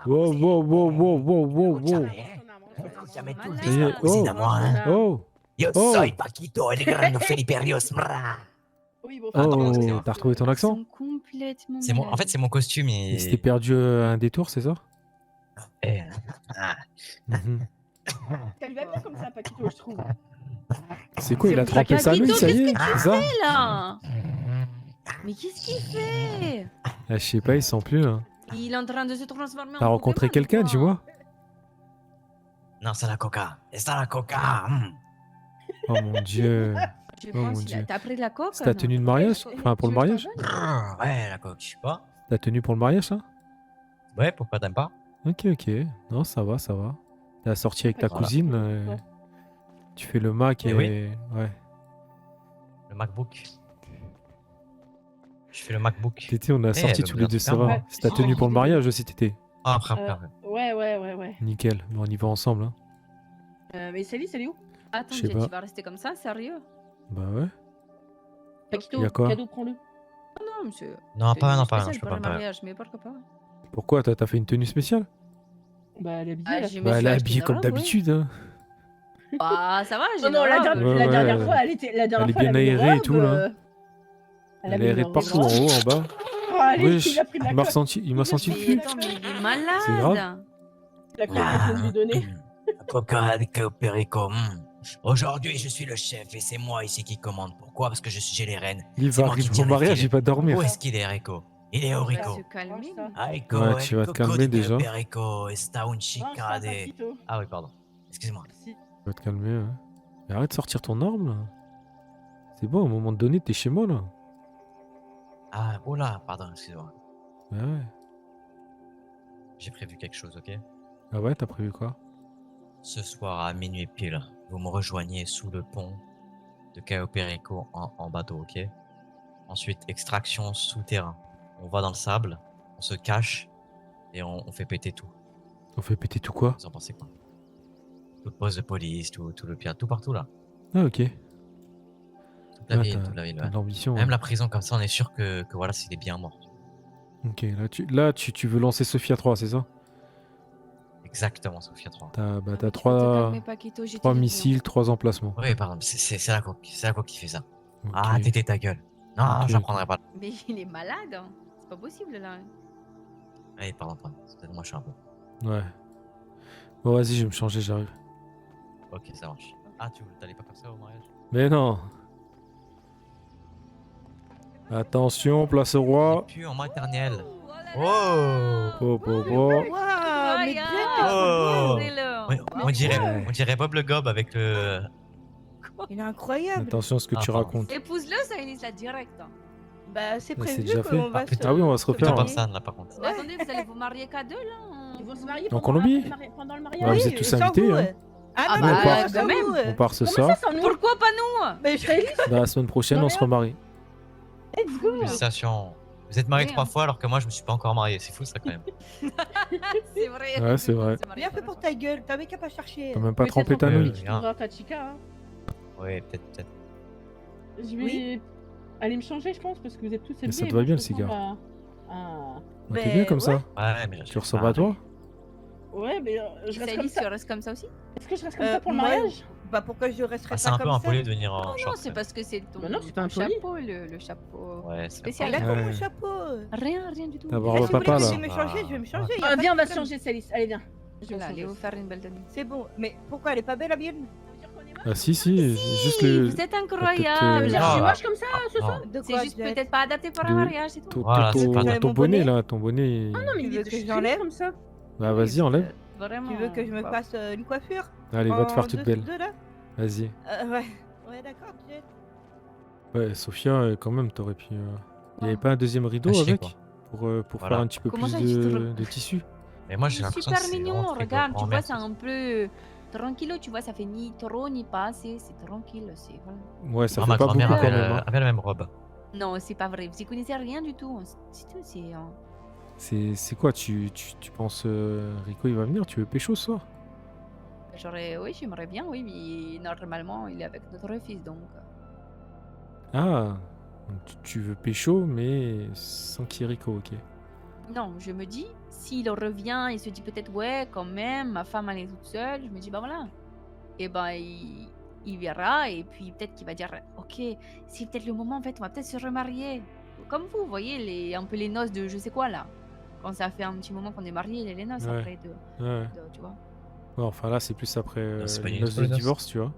Wow, wow, wow, wow, wow, wow, wow. Escúchame tú, Ça y est, después de moi, hein. oh, Yo oh, soy Paquito, el gran Feliperios. Oui, bon, Pardon, oh, excusez-moi. t'as retrouvé ton Ils accent? sont complètement C'est mon, en fait, malades. c'est mon costume Il s'était et. perdu à un détour, c'est ça? Eh, ah, Mhm. Ça lui va bien comme ça, Paquito, je trouve. C'est quoi, il a C'est pour trempé ça sa Paquito, nuit, ça y qu'est-ce est? que tu C'est ça? fais là? Mais qu'est-ce qu'il fait? Ah, je sais pas, il sent plus, là. Il est en train de se transformer en T'as rencontré Pokémon, quelqu'un, quoi. dis-moi? Non, c'est la coca. C'est la coca. Oh mon dieu. Je Oh mon pense, Dieu. t'as pris de la coke? C'est ta non? tenue de mariage? Enfin, pour le Tu veux que je mariage? t'en donne? Ouais, la coque, je sais pas. Ta tenue pour le mariage, ça? Ouais, pourquoi t'aimes pas? Ok, ok. Non, ça va, ça va. T'as sorti avec ta Voilà. cousine, Ouais. tu fais le Mac Eh et... oui. Ouais. Le MacBook. Je fais le MacBook. Tété, on a Eh, sorti elle tous veut les bien deux, te ça faire, va. ouais. C'est ta tenue pour le mariage aussi, Tété. Ah, après. Ouais. Nickel. Bon, on y va ensemble, hein. Mais Sally, elle est où? Attends, Je sais tu pas. vas rester comme ça, sérieux? Bah ouais. Paquito, Y a quoi? cadeau, prends-le. Non, monsieur. Non, pas maintenant, Spécial je peux pour le pas. mariage, mais pourquoi pas? Pourquoi? T'as fait une tenue spéciale? Bah, elle est habillée, Ah, là. j'ai- me Bah, suis elle est acheté habillée une comme robe, ouais. d'habitude, hein. Ah, ça va, j'ai Oh non, une la, robe. dernière, Ouais, la dernière ouais. fois, elle était. La dernière Elle est fois, bien avait une aérée et robe, tout, là. Elle est aérée de une partout, robe. en haut, en bas. Oh, allez, Wesh, il a pris de la il m'a coque. ressenti, il m'a senti le Mais cul. attends, mais il est C'est malade. grave. La coque que je viens de lui donner. La coca de Caoperico. Aujourd'hui, je suis le chef et c'est moi ici qui commande. Pourquoi? Parce que j'ai les rênes. Il C'est va moi qui arriver au tire les mariage, fils. il va dormir. Où est-ce qu'il est, Rico? Il est où, Il va Rico? se calmer. Mange ça. Rico, Ouais, tu vas te calmer déjà. Perico, está un Mange chica ça, de... Paquito. Ah oui, pardon. Excuse-moi. Merci. Tu vas te calmer, ouais. Mais arrête de sortir ton arme, là. C'est bon, à un moment donné, t'es chez moi, là. Ah, oh là, pardon, excuse-moi. Bah ouais. J'ai prévu quelque chose, ok? Ah ouais, t'as prévu quoi? Ce soir à minuit pile, vous me rejoignez sous le pont de Cayo Perico en bateau, ok? Ensuite, extraction souterrain. On va dans le sable, on se cache et on fait péter tout. On fait péter tout quoi? Vous en pensez quoi? Toute poste de police, tout le pirate, tout partout là. Ah ok. Toute la Ah, ville, t'as toute la ville. t'as Ouais. de l'ambition. Même Ouais. la prison, comme ça, on est sûr que voilà, c'est bien mort. Ok, là tu veux lancer Sophia 3, c'est ça? Exactement, Sophia 3. T'as Ah, mais tu vas te trois calmer, Paquito, j'ai 3 dit missiles, 3 emplacements. Oui, pardon, c'est la coque qui fait ça. Ok. Ah, t'étais ta gueule. Non, Ok, j'en ok. prendrai pas. Mais il est malade, hein. C'est pas possible là. Allez, pardon. C'est peut-être moi, je suis un peu. Ouais. Bon vas-y, je vais me changer, j'arrive. Ok, ça marche. Ah, tu t'allais pas faire ça au mariage? Mais non. Attention, place au roi. Puis en maternelle. Oh là là. Oh! Oh. Waouh, mais bien Oh. Regardez-le. Oui, Ouais. on dirait Bob le Gob avec le. Il est incroyable. Attention à ce que Ah, tu pardon. racontes. Épouse-le, ça initie la direct. Bah, c'est Mais c'est prévu déjà fait. qu'on va Ah, putain. Ah oui, on va se refaire. Plutôt hein. pas ça, là, par contre. Mais attendez, vous allez vous marier qu'à deux là? Ils vont se marier En pendant Colombie? pendant le Ouais, mariage. vous êtes tous sans invités, vous, hein. ouais. Ah, Ah bah, bah, ouais, quand sans même. vous, On part ce Comment soir. ça, sans nous? Pourquoi pas nous? Mais je serais Bah, la semaine prochaine, on se remarie. let's go. Félicitations. Vous êtes mariés Oui, 3 hein. fois alors que moi, je me suis pas encore marié. C'est fou, ça, quand même. C'est vrai. Ouais, c'est vrai. Bien fait pour ta gueule, t'avais qu'à pas chercher. T'as même pas Mais trempé c'est ta trop nouille. cool, tu trouveras ta chica, hein. Ouais, peut-être. Je vais aller me changer, je pense, parce que vous êtes tous élevés. ça te et va moi, bien, je le cigare. ressemble à- Bah, t'es Mais bien comme ouais. ça. Ouais, mais Tu ressembles à toi? Ouais, mais je reste comme Salis, tu ça. restes comme ça aussi? Est-ce que je reste comme ça pour le moi, mariage? Bah, pourquoi je resterais Ah, c'est pas un peu comme ça? impoli de venir en Non, non, short. c'est parce que c'est ton, Bah non, c'est pas ton impoli. chapeau, le chapeau. Ouais, c'est spécial. pas- Elle a quoi Ouais. mon chapeau? Rien du tout. T'as Ah, barbe si au vous voulez papa, que là. je vais me changer, je vais me changer. y a Ah, pas viens, on de va se problème. changer, Salis. Allez, viens. Je vais me Voilà, allez changer. vous faire une belle tenue. C'est bon, mais pourquoi elle est pas belle la mienne? Ah si, juste Si, le... vous êtes euh, incroyable. Je Ah, suis bah. moche comme ça ce soir? Non. De C'est quoi juste Jet? peut-être pas adapté pour un De- mariage, c'est tout. ton, Voilà, ton- c'est pas grave. ton Mon bonnet, bonnet. là, ton bonnet. Ah non, mais Tu il veux est que je suis j'enlève comme ça. Bah vas-y, enlève. Vraiment. Tu veux que je me pas- fasse une coiffure? Allez, va te faire En toute deux- belle. deux, là Vas-y. Ouais. Ouais, d'accord, Jet. Ouais, Sophia, quand même, t'aurais pu... Il y avait pas un deuxième rideau Ah, je sais avec? quoi. Pour Voilà. faire un petit peu Comment plus ça, tu te de tissu? Mais moi, j'ai C'est l'impression que super c'est mignon, vraiment très regarde, tu vois, grand-mère, c'est ça. un peu tranquillo, tu vois, ça fait ni trop ni pas assez, c'est tranquille, c'est voilà. Ouais, ça Ah, fait ma pas beaucoup grand-mère quand avait, même. hein. avait la même robe. Non, c'est pas vrai, vous y connaissez rien du tout, c'est tout, c'est... C'est quoi, tu penses Rico il va venir? Tu veux pécho ce soir? Oui, j'aimerais bien, oui, mais normalement, il est avec notre fils, donc... Ah, donc tu veux pécho mais sans qu'il y ait Rico, ok. Non, je me dis, s'il revient, il se dit peut-être, ouais, quand même, ma femme, elle est toute seule. Je me dis, bah voilà. Et ben, il verra, et puis peut-être qu'il va dire, ok, c'est peut-être le moment, en fait, on va peut-être se remarier. Comme vous voyez, un peu les noces de je sais quoi, là. Quand ça fait un petit moment qu'on est mariés, les noces Ouais. après, Ouais. tu vois. Ouais, enfin là, c'est plus après c'est pas les une noces intro, de les noces. divorce, tu vois.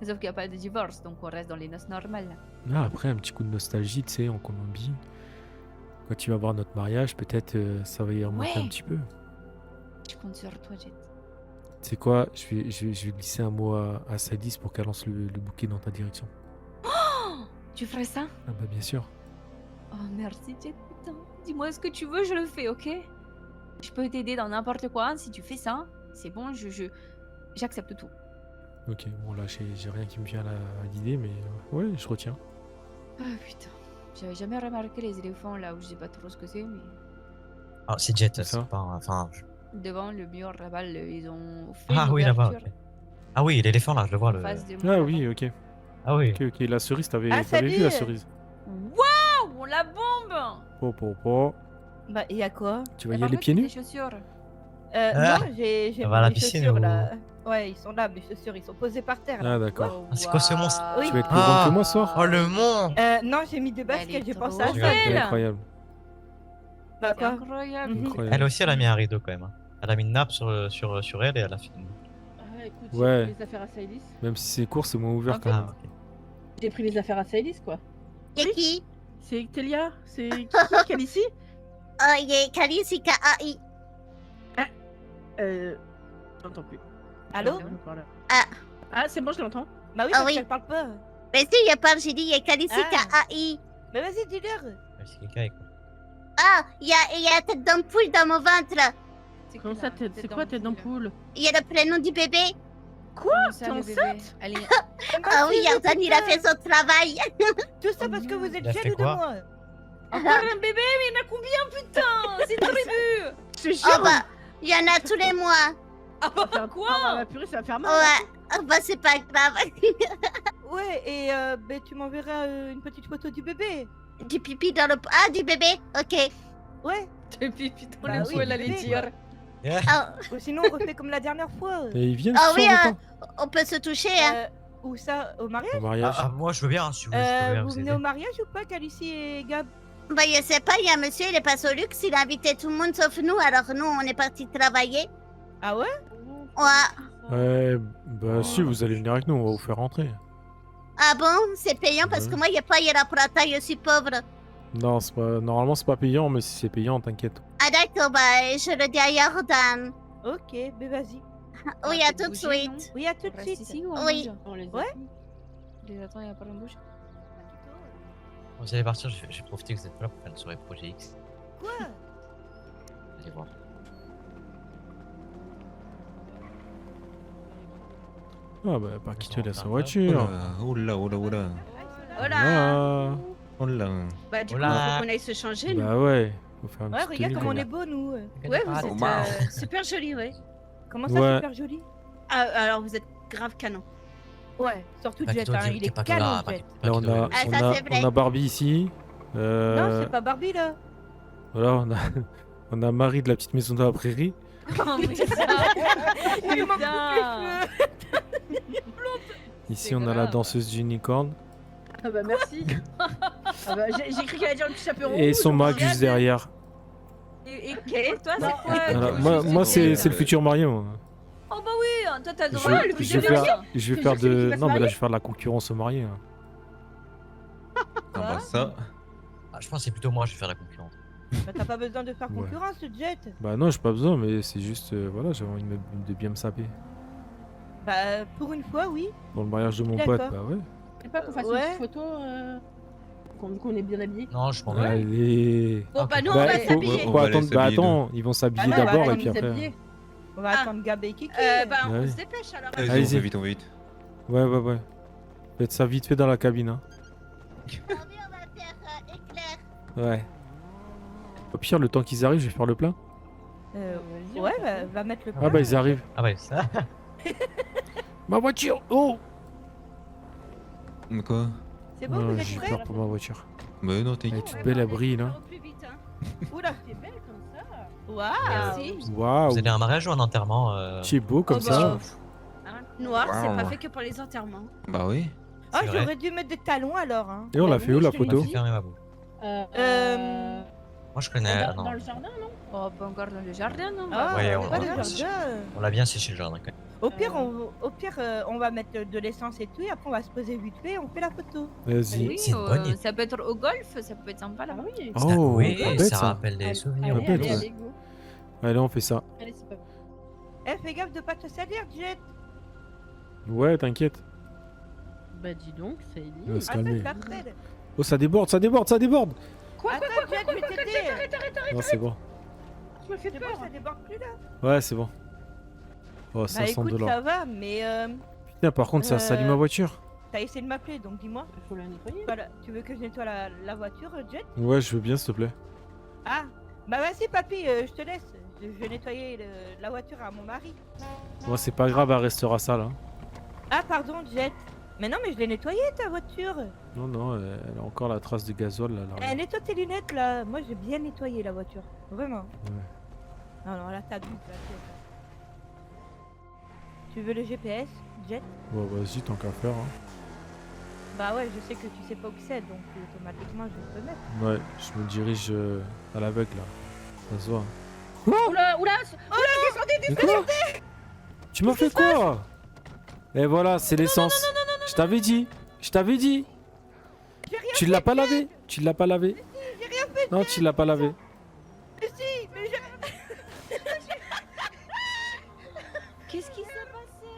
Sauf qu'il n'y a pas de divorce, donc on reste dans les noces normales. Là, après, un petit coup de nostalgie, tu sais, en Colombie. Quand tu vas voir notre mariage, peut-être ça va y remonter un Ouais. petit peu. Je compte sur toi, Jet. C'est quoi? Je vais glisser un mot à Sadis pour qu'elle lance le bouquet dans ta direction. Tu ferais ça? Ah bah bien sûr. Oh, merci, Jet, putain. Dis-moi ce que tu veux, je le fais, ok? Je peux t'aider dans n'importe quoi. Si tu fais ça, c'est bon, j'accepte tout. Ok, bon là, j'ai rien qui me vient à l'idée, mais ouais, je retiens. Ah putain. J'avais jamais remarqué les éléphants là où je sais pas trop ce que c'est, mais Ah, c'est Jet, C'est ça. c'est pas. Enfin. devant le mur là-bas, ils ont fait Ah une oui, là-bas. ouverture Ok. Ah oui, l'éléphant là, je le vois. en Le... face de moi. Ah là-bas. oui, ok. Ah oui. Ok, la cerise, t'avais Ah, vu salut. la cerise. Waouh, la bombe! Bah, il y a quoi? Tu vas Eh, y par aller contre, pieds il y a nus? des chaussures. Ah, Non, j'ai ça va à la mes piscine chaussures ou- là. Ouais, ils sont là, mes chaussures, ils sont posés par terre là. Ah d'accord. Oh, Ah, c'est quoi ce monstre? Oui. Tu vas être plus grand que moi ce soir? Oh le mont. Non, j'ai mis des Elle baskets, est j'ai pensé trop à ça. belle. Incroyable. Bah C'est quoi? incroyable. Mhm. Incroyable. Elle aussi, elle a mis un rideau quand même. Hein. Elle a mis une nappe sur elle et elle a fait une. Ah, écoute, Ouais. j'ai pris les affaires à Saïlis. Même si c'est court, c'est moins ouvert Ok. quand même. Ah, ok. J'ai pris les affaires à Saïlis, quoi. C'est qui? C'est Telia, c'est qui qu'elle ici? Oh, il est Kalissi K.A.I. J'entends plus. Allô? Je parle. Ah. Ah, c'est bon, je l'entends. Bah oui, Ah parce oui. qu'elle parle pas. Mais si, il parle, j'ai dit, il est Kalissi Ah. K.A.I. Mais vas-y, dis-leur. Ouais, c'est quelqu'un quoi. Ah, il y a tête d'ampoule dans mon ventre. Comment ça, c'est quoi tête d'ampoule? Il y a le prénom du bébé. Quoi? T'es T'es enceinte? Elle est... Ah oui, Yardan, il a fait son travail. Tout ça parce que vous êtes Il a fait jaloux de quoi? moi. Encore un bébé, mais il y en a combien, putain? C'est tribu! Je te Oh jure. bah, il y en a tous les mois. Ah bah Ah, quoi? bah purée, ça va faire mal. Ouais. Ah bah, c'est pas grave. Ouais, et bah, tu m'enverras une petite photo du bébé. Du pipi dans le... Ah, du bébé. Ok. Ouais. Depuis putain, Bah le oui, poil allait bébé, dire. Ah, Ou sinon, on refait comme la dernière fois. Et ils viennent Ah ce oui, soir ou pas? on peut se toucher, hein. Où ça? Au mariage? Au mariage. Moi je veux bien, si vous voulez, je peux bien Vous vous venez aider. au mariage ou pas, Calici et Gab? Bah, je sais pas, il y a un monsieur, il est passé au luxe, il a invité tout le monde sauf nous, alors nous, on est partis travailler. Ah ouais? Ouais. Ouais, bah si, vous allez venir avec nous, on va vous faire rentrer. Ah bon? C'est payant parce que moi, il a pas la prata, je suis pauvre. Non, c'est pas... normalement c'est pas payant, mais si c'est payant, t'inquiète. Ah d'accord, bah, je le dis à Jordan. Ok, ben vas-y. Oui, va à peut-être tout de bouger, suite. Oui, à tout On de reste suite. ici ou on Oui. bouge? On les a Ouais. pris. Je les attends, il y a pas de bouge. Vous allez partir, je vais profiter que vous êtes pas là pour faire une soirée Projet X. Quoi? Allez voir. Ah bah pas qui te laisse en Oh voiture. Oula, oula, oula. Ah, Oula. Bah, du Hola. coup, faut qu'on aille se changer, nous. bah ouais, faut faire une Ouais, petite regarde tenue, comme on quoi. est beau, nous. Ouais, vous Ah, êtes wow. super jolis, ouais. Comment ça, Ouais. super joli? Ah, alors, vous êtes grave canon. Ouais, surtout Pas Jet, que toi, hein, dis- il t'es est pas que canon, là, pas Jet. que- pas Là que on toi, a, oui. Ah, on ça, a, c'est vrai. on a Barbie ici. Non, c'est pas Barbie, là. Voilà, on a Marie de la petite maison de la prairie. Oh putain! Il manque Putain! Ici C'est on a la grave. danseuse unicorn. Ah bah merci. Ah bah, j'ai cru qu'elle allait dire le petit chaperon. Et rouge, son donc mag j'ai juste hâte. derrière. Et pour toi, Non. c'est quoi? Voilà, tu- moi, tu- moi tu- c'est le futur Mario. moi. Oh bah oui, toi t'as Je, droit, le je futur vais faire, Mario. je vais Tu faire veux dire que c'est lui de. qui va se Non mais là marier je vais faire de la concurrence au marié. hein. Ah bah ça. Ah, je pense que c'est plutôt moi, je vais faire la concurrence. Bah, t'as pas besoin de faire Ouais. concurrence, Jet. Bah non j'ai pas besoin mais c'est juste voilà j'avais envie de bien me saper. Bah, pour une fois, oui. Pour le mariage de mon D'accord. pote, bah ouais. C'est pas qu'on fasse Ouais. une petite photo qu'on est bien habillés. Non, je m'en vais. Allez. Bon, bah, nous, Bah, on va faut- s'habiller. On faut va attendre, aller bah s'habiller, attends, ils vont s'habiller Ah non, d'abord bah, et puis on est après. habillés. On va Ah. attendre Gab et Kiki. Bah, on Ouais. se dépêche, alors. Vas-y, on Allez-y. va vite, on va vite. Ouais. Faites ça vite fait dans la cabine. Hein. Ah oui, on va faire éclair. Ouais. Au pire, le temps qu'ils arrivent, je vais faire le plein. Vas-y, Ouais, on fait ça. va mettre le Ah bah ils arrivent. Ah ouais, ça. Ma voiture. Oh. Quoi? C'est bon, vous êtes J'ai prêts? peur pour ma voiture. Bah non, Elle est t'inquiète. toute belle, elle brille là. Au plus vite, hein. Oula. T'es belle comme ça. Waouh. Merci. Waouh. Vous allez à un mariage ou un enterrement Tu es beau comme Oh, ça. Noir, c'est Wow. pas fait que pour les enterrements. Bah oui. Ah, C'est vrai. j'aurais dû mettre des talons alors. Hein. Et on l'a fait où la je te l'ai photo dit. Fermez ma bouche. Euh, Moi, je connais. Dans non. le jardin, non? Oh, pas encore dans le jardin, non? Ah, Ouais, pas le on- jardin. On l'a bien séché le jardin quand même. Au pire, on va mettre de l'essence et tout, et après on va se poser vite fait, on fait la photo. Vas-y. Oui, c'est une bonne idée. ça peut être au golf, ça peut être sympa là. Ah oui. Oh, oui, pas bête ça ça. rappelle des Allez, souvenirs. allez, bête, allez, ouais. allez, go. Allez, on fait ça. Allez, c'est pas bon. Eh, fais gaffe de pas te salir, Jet. Ouais, t'inquiète. Bah dis donc, ça y On va est. se Attends, calmer. je la refais. Oh, ça déborde, ça déborde, ça déborde. Attends, Jet, je vais t'aider. Non, c'est bon. Tu m'as fait C'est bon, peur. ça déborde plus là. Ouais, c'est bon. Oh, Bah 500 écoute, $. ça va, mais Putain, par contre, ça salit ma voiture. t'as essayé de m'appeler, donc dis-moi. Il faut la nettoyer. Voilà, tu veux que je nettoie la voiture, Jet? Ouais, je veux bien, s'il te plaît. Ah, bah vas-y, papy, je te laisse. Je vais nettoyer la voiture à mon mari. Moi, c'est pas grave, elle restera sale. Hein. Ah, pardon, Jet. Mais non, mais je l'ai nettoyée ta voiture. Non, non, elle a encore la trace de gazole là. là. Eh, nettoie tes lunettes là. Moi, j'ai bien nettoyé la voiture. Vraiment. Ouais. Non, non, là, t'as vu. Tu veux le GPS, Jet? Bon, vas-y, tant qu'à faire. Hein. Bah ouais, je sais que tu sais pas où c'est, donc automatiquement, je vais te mettre. Ouais, je me dirige à l'aveugle là. Ça se voit. Oula, oula. Mais quoi Tu m'as fait quoi? Et voilà, c'est l'essence. Je t'avais dit. Je t'avais dit. Tu l'as pas lavé. Tu l'as pas lavé. J'ai rien fait. Non, tu l'as pas lavé. Mais si, mais j'ai... Qu'est-ce qui s'est passé?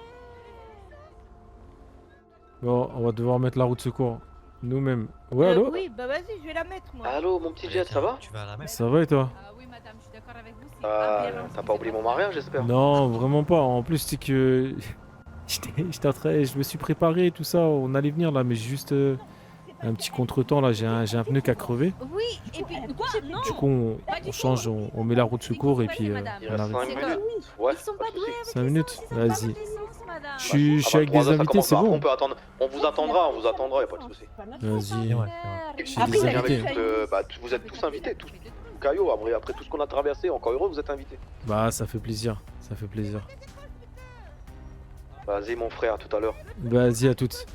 Bon, on va devoir mettre la roue de secours. Nous-mêmes. Ouais, allô? Oui, bah vas-y, je vais la mettre, moi. Allô, mon petit Allez, Jet, tiens, ça va? Tu vas à la messe. Ça va et toi? Ah oui, madame, je suis d'accord avec vous. C'est aberrant ce T'as qui pas s'est oublié mon passé. mariage, j'espère? Non, vraiment pas. En plus, c'est que je me suis préparé et tout ça. On allait venir là, mais j'ai juste un petit contretemps là. J'ai un pneu qui a crevé. Oui, et puis quoi? Non. Du coup, Pas du on tout. change, on met la roue de secours et puis madame. Il on reste arrive. 5 C'est minutes. comme- Ouais, Ils sont pas pas de doués soucis. avec 5 minutes, l'essence, ils ont pas vas-y. votre essence, madame. Je suis avec des invités, c'est Après, bon. on peut attendre. On vous attendra, y'a pas de soucis. Vas-y. Ouais, J'ai Si des vous êtes invités. invités, bah, vous êtes tous invités, tous. Caillot, après tout ce qu'on a traversé, encore heureux, vous êtes invités. Bah, ça fait plaisir. Ça fait plaisir. Vas-y, mon frère, à tout à l'heure. Vas-y à toutes.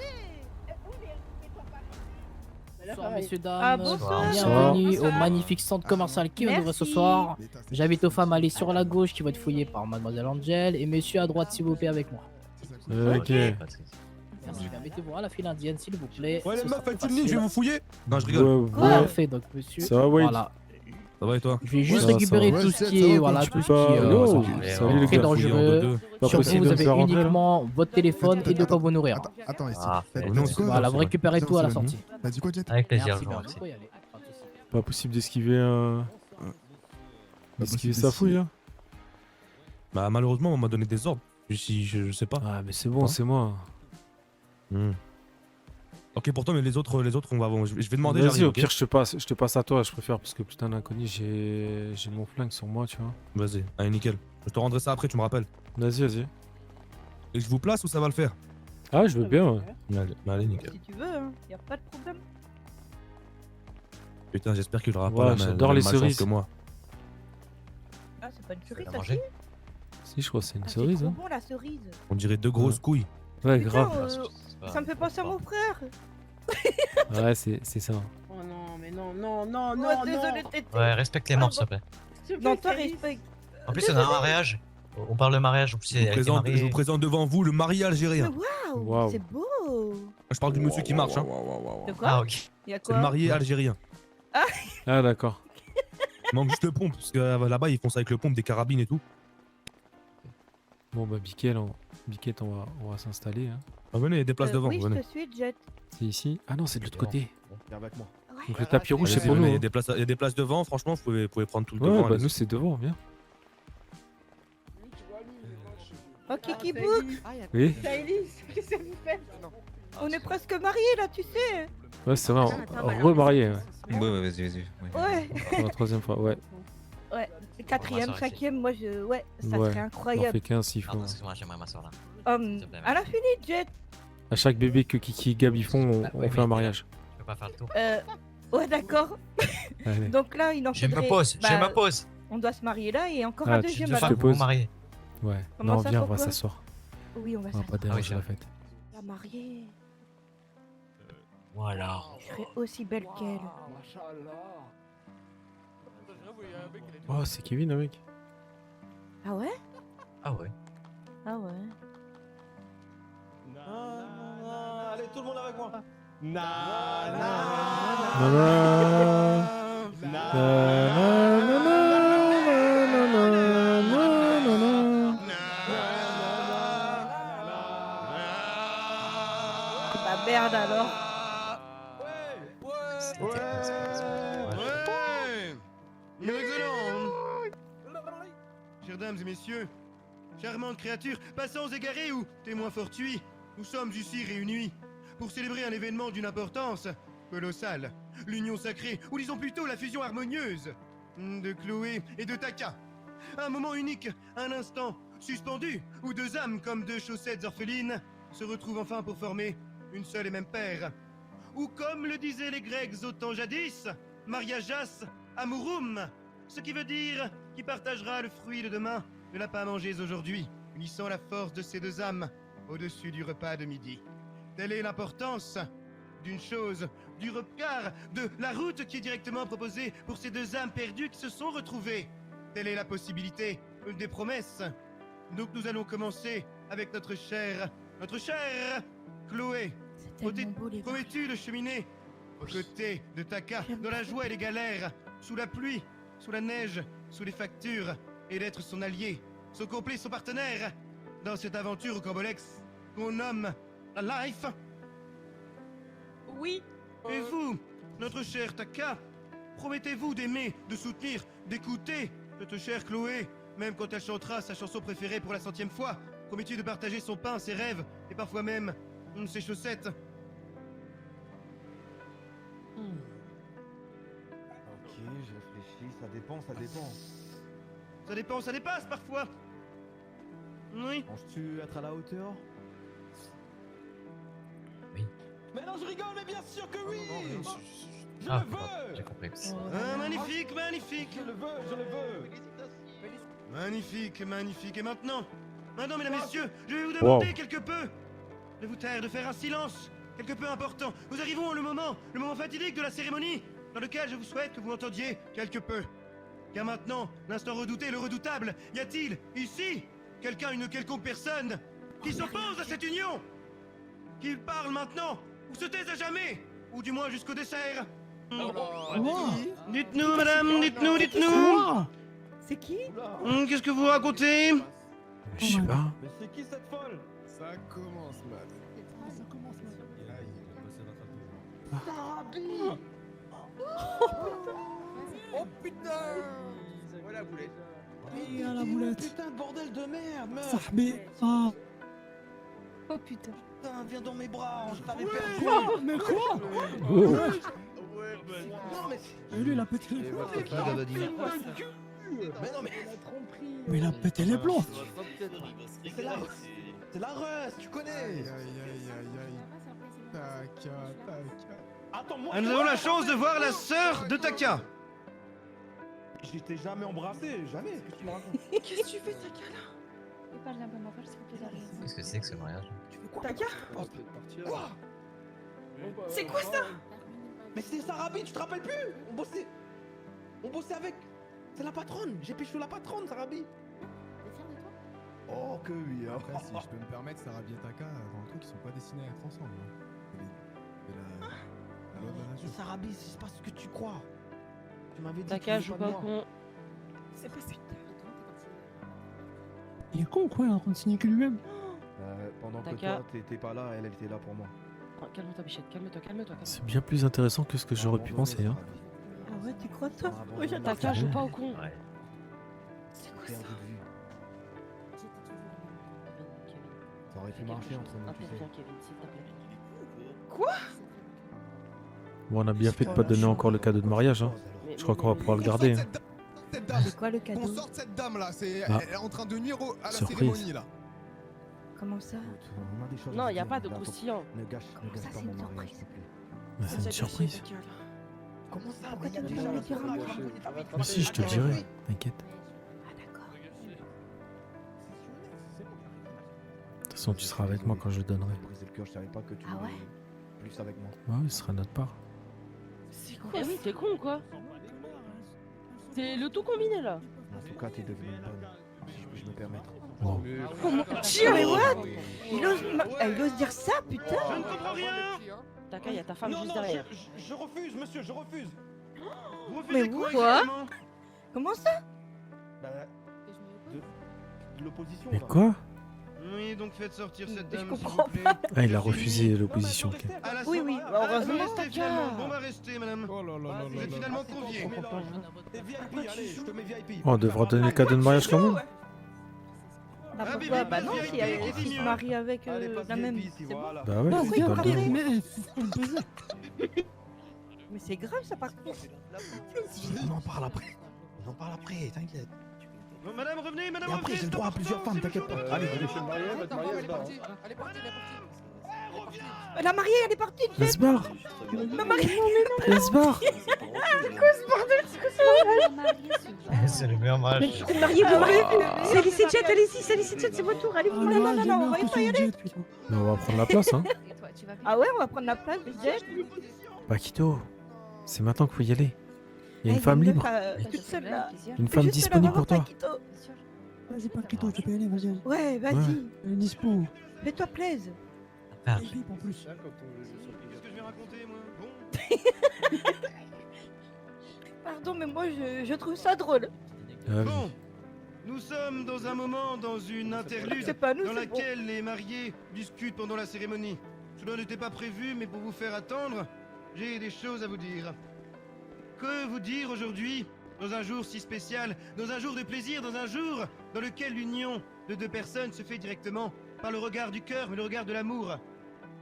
Bonsoir messieurs, Ah, dames. bonsoir. Bienvenue Bonsoir. au magnifique centre commercial qui ouvre Merci. ce soir. J'invite aux femmes à aller sur la gauche qui va être fouillée par mademoiselle Angel et monsieur à droite s'il vous plaît avec moi. Ok. pas de soucis. Merci. Mettez-vous à la file indienne s'il vous plaît. Ouais, les Ce meufs, sera plus faites une ligne, je facile. vais vous fouiller. Non, je Ouais, rigole. ouais. Parfait donc monsieur. Ça va, Wade? Voilà. Ça va et toi? Je vais juste Ça va, récupérer ça va. tout ce qui est voilà tout ce qui est Yo, voilà, salut les très gars. dangereux. Pas Sur possible vous, de vous me avez faire rentrer là. uniquement votre téléphone et de quoi vous nourrir. Attends, ici. Ah, T'as non, dit quoi Voilà, vous c'est vrai. récupérez tout à la Tiens, sortie. T'as dit quoi, Jet? Avec plaisir, Merci, je vous bien, remercie. vous pouvez y aller. Pas de souci. Pas possible d'esquiver d'esquiver possible sa fouille là. Bah, malheureusement, on m'a donné des ordres. Je sais pas. Ah, mais c'est bon, c'est moi. Hmm. Ok, pour toi, mais les autres, je vais demander. Vas-y, j'arrive, au ok pire, je te passe à toi, je préfère, parce que putain, l'inconnu, j'ai mon flingue sur moi, tu vois. Vas-y, allez, nickel. Je te rendrai ça après, tu me rappelles. Vas-y, vas-y. Et je vous place ou ça va le faire? Ah, je veux bien, ouais. Allez, nickel. Si tu veux, hein, y a pas de problème. Putain, j'espère qu'il aura Ouais, pas la j'adore même les malchance cerises. que moi. Ah, c'est pas une cerise, T'as ça mangé? Si, je crois que c'est une Ah, c'est cerise. trop Hein. bon, la cerise. On dirait deux grosses couilles. Ouais, Putain, grave. Ça me fait penser à mon frère. Ouais, c'est ça. Oh non, mais non, non, non, Oh, non, désolé, non. Tété. Ouais, respecte les morts, s'il te plaît. S'il te Non, plaît, toi, Céline. respecte. En plus, on a un mariage. On parle de mariage, en plus, elle était Je mariée. vous présente devant vous le mari algérien. Waouh, Waouh. c'est beau. Je parle du monsieur qui marche, hein. De quoi? Ah, ok. Y a C'est quoi? le marié algérien. Ah, d'accord. Il manque juste le pompe, parce que là-bas, ils font ça avec le pompe, des carabines et tout. Bon, bah, Biquette, on va s'installer. Hein. Ah, venez, il y a des places devant, Oui, je venez. te suis, Jet. C'est ici? Ah non, c'est de l'autre côté. Viens avec moi. Donc le tapis rouge, c'est Vas-y, pour venez, nous. il y a Hein. des places devant, franchement, vous pouvez prendre tout le Ouais, devant. bah, allez. nous, c'est devant, viens. Ok, Ah, Kibouk, Oui? Saïlis, qu'est-ce que vous faites? on est presque mariés là, tu sais. Ouais, c'est vrai, Attends, on remarié, ouais. Ouais, vas-y, vas-y. Ouais. Pour la troisième fois, ouais. Ouais. Quatrième, On va s'arrêter. cinquième, moi je. Ouais, ça Ouais. serait On en incroyable. fait qu'un s'il faut. Pardon, excuse-moi, j'aimerais m'asseoir là. S'il te plaît, À l'infini, Jet. À chaque bébé que Kiki et Gab ils font, on fait un mariage. Je peux pas faire le tour. Ouais, d'accord. Allez. Donc là, il en Je me faudrait- pose, je bah, me pose. On doit se marier là et encore Ah, un tu deuxième te Deux fais alors. femmes pour pose. vous marier. Ouais. Comment Non, ça, viens, on va pourquoi s'asseoir. Oui, on va On va pas s'asseoir. déranger Ah oui, la fête. La mariée. Voilà. Je serais aussi belle qu'elle. Oh, c'est Kevin, le mec. Ah ouais? Ah ouais. Ah ouais. Allez, tout le monde avec moi. Bah merde alors. Chères dames et messieurs, charmantes créatures, passants égarés ou témoins fortuits, nous sommes ici réunis pour célébrer un événement d'une importance colossale. L'union sacrée, ou disons plutôt la fusion harmonieuse de Chloé et de Taka. Un moment unique, un instant suspendu, où deux âmes comme deux chaussettes orphelines se retrouvent enfin pour former une seule et même paire. Ou comme le disaient les Grecs au temps jadis, Mariajas amorum, ce qui veut dire qui partagera le fruit de demain ne l'a pas mangé aujourd'hui, unissant la force de ces deux âmes au-dessus du repas de midi. Telle est l'importance d'une chose, du regard, de la route qui est directement proposée pour ces deux âmes perdues qui se sont retrouvées. Telle est la possibilité, des promesses. Donc nous allons commencer avec notre chère Chloé. Promets-tu de cheminer aux côtés de Taka, dans la joie et les galères, sous la pluie, sous la neige, sous les factures, et d'être son allié, son complice, son partenaire, dans cette aventure au Cambolex qu'on nomme la Life? Oui. Et vous, notre chère Taka, promettez-vous d'aimer, de soutenir, d'écouter notre chère Chloé, même quand elle chantera sa chanson préférée pour la 100e fois? Promets-tu de partager son pain, ses rêves, et parfois même ses chaussettes? Ok, je réfléchis, ça dépend. Ça dépend, ça dépasse parfois. Oui. Penses-tu être à la hauteur? Oui. Mais non, je rigole, mais bien sûr que oui. Je Ah, le veux. j'ai compris. Ah, magnifique, magnifique. Je le veux. Magnifique, magnifique. Et maintenant, mesdames, messieurs, je vais vous demander Wow. quelque peu de vous taire, de faire un silence quelque peu important. Nous arrivons au moment fatidique de la cérémonie, dans lequel je vous souhaite que vous entendiez quelque peu. Car maintenant, l'instant redouté, le redoutable, y a-t-il ici quelqu'un, une quelconque personne qui s'oppose à cette union? Qu'il parle maintenant, ou se taise à jamais, ou du moins jusqu'au dessert? Dites-nous, madame, dites-nous. C'est qui? Qu'est-ce que vous racontez? Je sais pas. Mais c'est qui cette folle? Ça commence mal. Et là, il va passer Sarabi. Oh putain! Voilà la boulette. Oui, à la boulette. Putain de bordel de merde, meuf. Sahbi. Ah. Oh putain. Putain, viens dans mes bras, je t'avais perdu. Oh, mais quoi? Oh. Non mais Et lui, il a pété les plombs. mais non mais Mais il a pété les plombs. c'est la Russ, tu connais. Aïe aïe aïe aïe aïe. Taka, taka. Attends, moi. Nous avons la chance de voir la sœur de Taka. Je t'ai jamais embrassé, jamais. Qu'est-ce que tu me racontes? Qu'est-ce que tu fais, Taka là? Qu'est-ce que c'est que ce mariage? Taka? Quoi? C'est quoi ça? Mais c'est Sarabi, tu te rappelles plus? On bossait avec. C'est la patronne. J'ai pécho la patronne, Sarabi. Oh que oui. Hein. Après, si je peux me permettre, Sarah et Taka, dans le truc, ils sont pas destinés à être ensemble. Hein. C'est la loi de la Mais nature. Sarabi, c'est pas ce que tu crois. Tu m'avais dit. Taka, que tu joue veux pas de au moi. con. C'est pas ça. Il est con ou quoi? Il est en train de signer que lui-même. Pendant que Taka. toi t'étais pas là, elle était là pour moi. Oh, calme-toi, Bichette, calme-toi, calme-toi. C'est bien plus intéressant que ce que j'aurais pu penser. Hein. Ah ouais, tu crois toi? Ah, Moi j'adore Taka, ça. joue pas au con. Ouais. C'est quoi Perdu ça? de vue. Ça aurait pu marcher entre nous, tu sais. Kevin, s'il te plaît. Quoi? Bon, on a bien fait de pas donner encore le cadeau de mariage. Hein. Je crois qu'on va pouvoir le garder. Hein. Cette dame, C'est quoi le cadeau? qu'on sorte cette dame là, Ah. elle est en train de nuire à la Surprise. cérémonie là. Comment ça? Écoute, on a des choses Non, à y a se pas dire, de là, faut- croustillant. Ne gâche Comment pas ça, c'est mon une mariage, surprise? s'il te plaît. Mais c'est une surprise. Comment ça? Pourquoi Mais t'as il y dit a ça déjà avec la Gérard? soirée. Mais si, je te dirai, t'inquiète. Ah d'accord. De toute façon, tu seras avec moi quand je le donnerai. Briser le cœur, je savais pas que tu Ah ouais voulais plus avec moi. Ouais, oui, ce sera notre part. C'est quoi? Oui, t'es con quoi? C'est le tout combiné là. En tout cas, t'es devenue bonne, si je peux me permettre. Bon. Mais what? Il ose dire ça, putain. Je ne comprends rien. Taka, y a ta femme Non, juste non, derrière. je refuse, monsieur, je refuse. Vous refusez Mais quoi, quoi? exactement? Comment ça? Bah, de l'opposition. Mais là. quoi? Oui, donc faites sortir cette Je dame, s'il comprends vous plaît. Ah, il a Je suis refusé mis. l'opposition. Non, mais ok. elle peut À la Oui, soirée. oui, Ah, heureusement. vous restez finalement. Bon, bah restez, madame. Oh là là là Vous êtes là finalement là. conviés. T'es VIP, allez, je te mets VIP. Oh, on devra donner le cadeau de mariage quand même. Bah Ah, pourquoi? bébé, Bah non, VIP, si elle qui dit se mieux? marie avec Allez, passe la même. VIP, si C'est bon. voilà. Bah ouais, Non, c'est oui, dans le encore deal. Mais c'est grave ça par contre. On en parle après. On en parle après, t'inquiète. Bon, madame, revenez, madame, Et après, revenez. j'ai le droit à plusieurs femmes, t'inquiète pas. Allez, allez. La mariée, elle est partie. Laisse barre. La mariée. Laisse barre. C'est le meilleur mariage. La mariée, vous mariez. C'est lycée Jet, allez-y, c'est lycée Jet, c'est votre tour. Allez, vous mariez. Non, on va pas y aller. Mais on va prendre la place, hein. Et toi, tu vas bien? Ah ouais, on va prendre la place de Jet. Paquito, c'est maintenant qu'il faut y aller. Il y a une Ah, femme meuf, libre. toute seule là. Plaisir. Une femme Juste disponible la pour toi. voir, Paquito. Bien sûr. Vas-y, Paquito, tu peux y aller, vas-y. Ouais, vas-y. Elle est dispo. Fais-toi plaisir. Ah, Elle est libre en plus. Qu'est-ce que je vais raconter, moi? Bon. Pardon, mais moi je trouve ça drôle. Ah oui. Bon. Nous sommes dans un moment, dans une interlude, C'est pas nous, dans c'est bon. laquelle les mariés discutent pendant la cérémonie. Cela n'était pas prévu, mais pour vous faire attendre, j'ai des choses à vous dire. Que vous dire aujourd'hui, dans un jour si spécial, dans un jour de plaisir, dans un jour dans lequel l'union de deux personnes se fait directement par le regard du cœur, mais le regard de l'amour.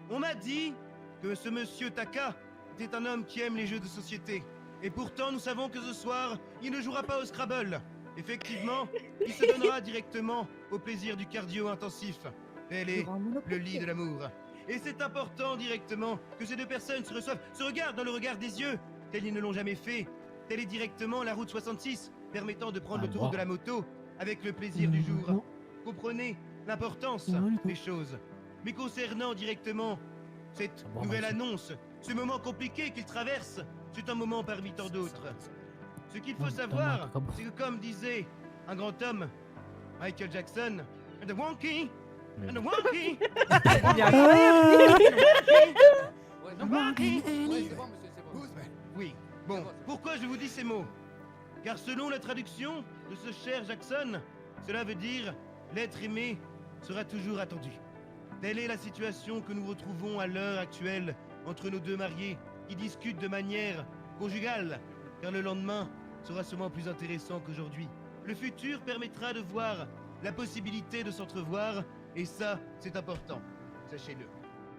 On m'a dit que ce monsieur Taka était un homme qui aime les jeux de société. Et pourtant, nous savons que ce soir, il ne jouera pas au Scrabble. Effectivement, il se donnera directement au plaisir du cardio intensif. Tel est le lit de l'amour. Et c'est important directement que ces deux personnes se reçoivent, se regardent dans le regard des yeux, tel ils ne l'ont jamais fait. Telle est directement la route 66, permettant de prendre l'autoroute de la moto avec le plaisir du jour. Non. Comprenez l'importance Non, du tout. des choses. Mais concernant directement cette bon, nouvelle merci. annonce, ce moment compliqué qu'il traverse, c'est un moment parmi tant d'autres. Ce qu'il faut savoir, c'est que comme disait un grand homme, Michael Jackson, and the wonky, and the wonky, Oui, bon, pourquoi je vous dis ces mots? Car selon la traduction de ce cher Jackson, cela veut dire l'être aimé sera toujours attendu. Telle est la situation que nous retrouvons à l'heure actuelle entre nos deux mariés qui discutent de manière conjugale, car le lendemain sera sûrement plus intéressant qu'aujourd'hui. Le futur permettra de voir la possibilité de s'entrevoir, et ça, c'est important, sachez-le.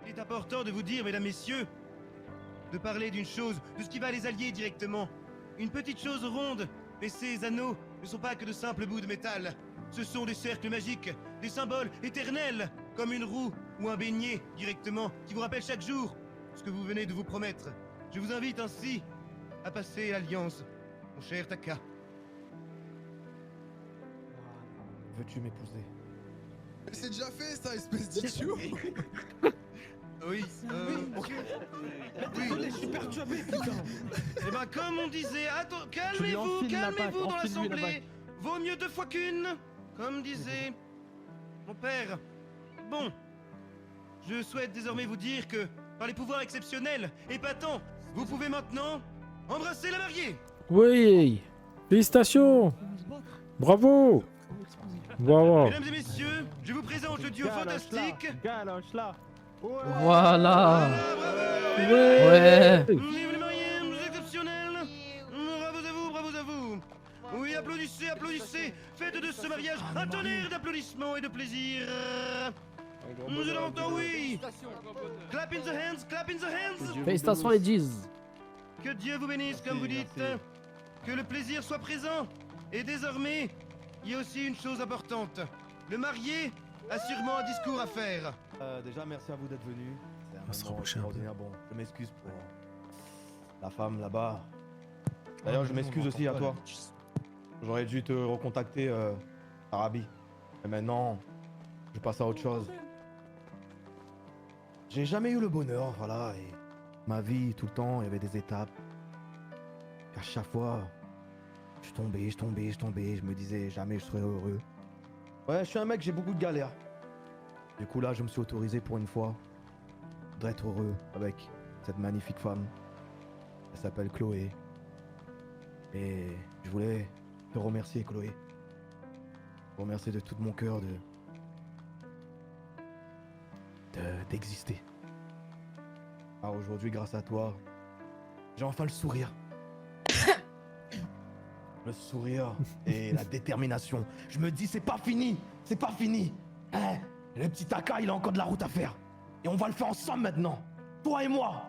Il est important de vous dire, mesdames, messieurs, de parler d'une chose, de ce qui va les allier directement. Une petite chose ronde, mais ces anneaux ne sont pas que de simples bouts de métal. Ce sont des cercles magiques, des symboles éternels, comme une roue ou un beignet directement, qui vous rappellent chaque jour ce que vous venez de vous promettre. Je vous invite ainsi à passer l'alliance, mon cher Taka. Veux-tu m'épouser? C'est déjà fait ça, espèce d'idiot. Oui, Ok. Désolé, je suis perturbé, putain. Eh ben, comme on disait, attends, Tu lui calmez-vous, enfiles la bague, calmez-vous dans enfile-lui la l'assemblée. Vaut mieux deux fois qu'une, comme disait mon père. Bon, je souhaite désormais vous dire que, par les pouvoirs exceptionnels, épatants, vous pouvez maintenant embrasser la mariée. Oui. Félicitations. Bravo. Bravo. Mesdames et messieurs, je vous présente le duo fantastique. Voilà. Bravo. Ouais. Vive les mariés exceptionnels. Bravo à vous, bravo à vous. Oui, applaudissez, applaudissez. Faites de ce mariage un tonnerre d'applaudissements et de plaisir. Je l'entends, oui. Clap in the hands, clap in the hands. Félicitations les G's. Que Dieu vous bénisse, comme vous dites. Que le plaisir soit présent. Et désormais, il y a aussi une chose importante. Le marié a sûrement un discours à faire. Déjà, merci à vous d'être venus. C'est un va se moment rapprocher un peu. extraordinaire. Bon, je m'excuse pour la femme là-bas. D'ailleurs, je m'excuse aussi à toi. J'aurais dû te recontacter, Arabi. Mais maintenant, je passe à autre chose. J'ai jamais eu le bonheur, voilà. Et ma vie, tout le temps, il y avait des étapes. Et à chaque fois, je tombais. Je me disais jamais je serais heureux. Ouais, je suis un mec, j'ai beaucoup de galères. Du coup, là, je me suis autorisé pour une fois d'être heureux avec cette magnifique femme. Elle s'appelle Chloé. Et je voulais te remercier, Chloé. Te remercier de tout mon cœur d'exister. Ah, aujourd'hui, grâce à toi, j'ai enfin le sourire. Le sourire et la détermination. Je me dis, c'est pas fini. Hein, le petit Taka, il a encore de la route à faire. Et on va le faire ensemble maintenant. Toi et moi.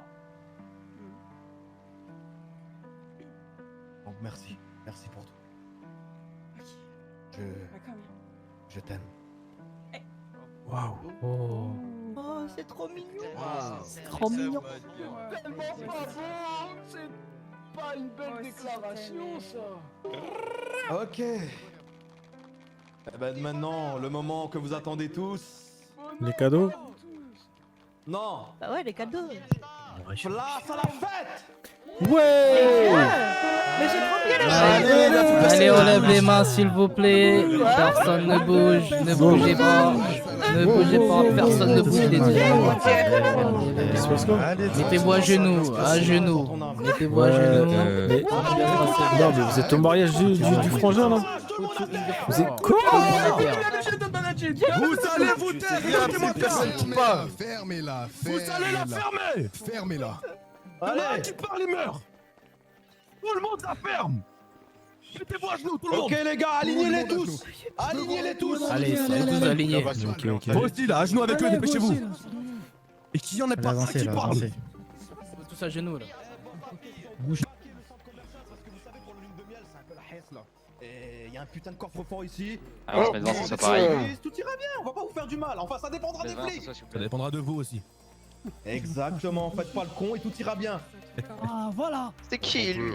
Donc merci. Merci pour tout. Je t'aime. Waouh. Oh. Oh, c'est trop mignon. C'est trop mignon. Tellement pas bon. C'est pas une belle déclaration, ça. Ok. Eh ben maintenant, le moment que vous attendez tous. Les cadeaux? Bah ouais, les cadeaux. Place à la fête. Ouais. Mais c'est trop bien la Allez, on lève les mains s'il vous plaît. Personne ne bouge, ne bougez pas. Ne bougez pas, personne ne bouge les deux. Mettez-vous à genoux, Mettez-vous à genoux. Non, mais vous êtes au mariage du frangin là? Vous êtes quoi? Vous allez vous taire, écoutez-moi, personne qui parle. Fermez-la, Vous allez la fermer. Fermez-la. Allez, qui parle, il meurt. Tout le monde la ferme. Mettez-vous à genoux, tout le monde. Ok les gars, alignez-les tous. Alignez-les tous. Allez, soyez tous alignés. Ok. Vous aussi là, à genoux avec eux, dépêchez-vous. Et qu'il y en ait pas un qui parle. Tous à genoux là. Et il y a un putain de coffre-fort ici. Ah, on se met devant, c'est ça pareil. Tout ira bien, on va pas vous faire du mal. Enfin, ça dépendra des flics. Ça dépendra de vous aussi. Exactement, faites pas le con et tout ira bien. Ah, voilà. C'est qui lui?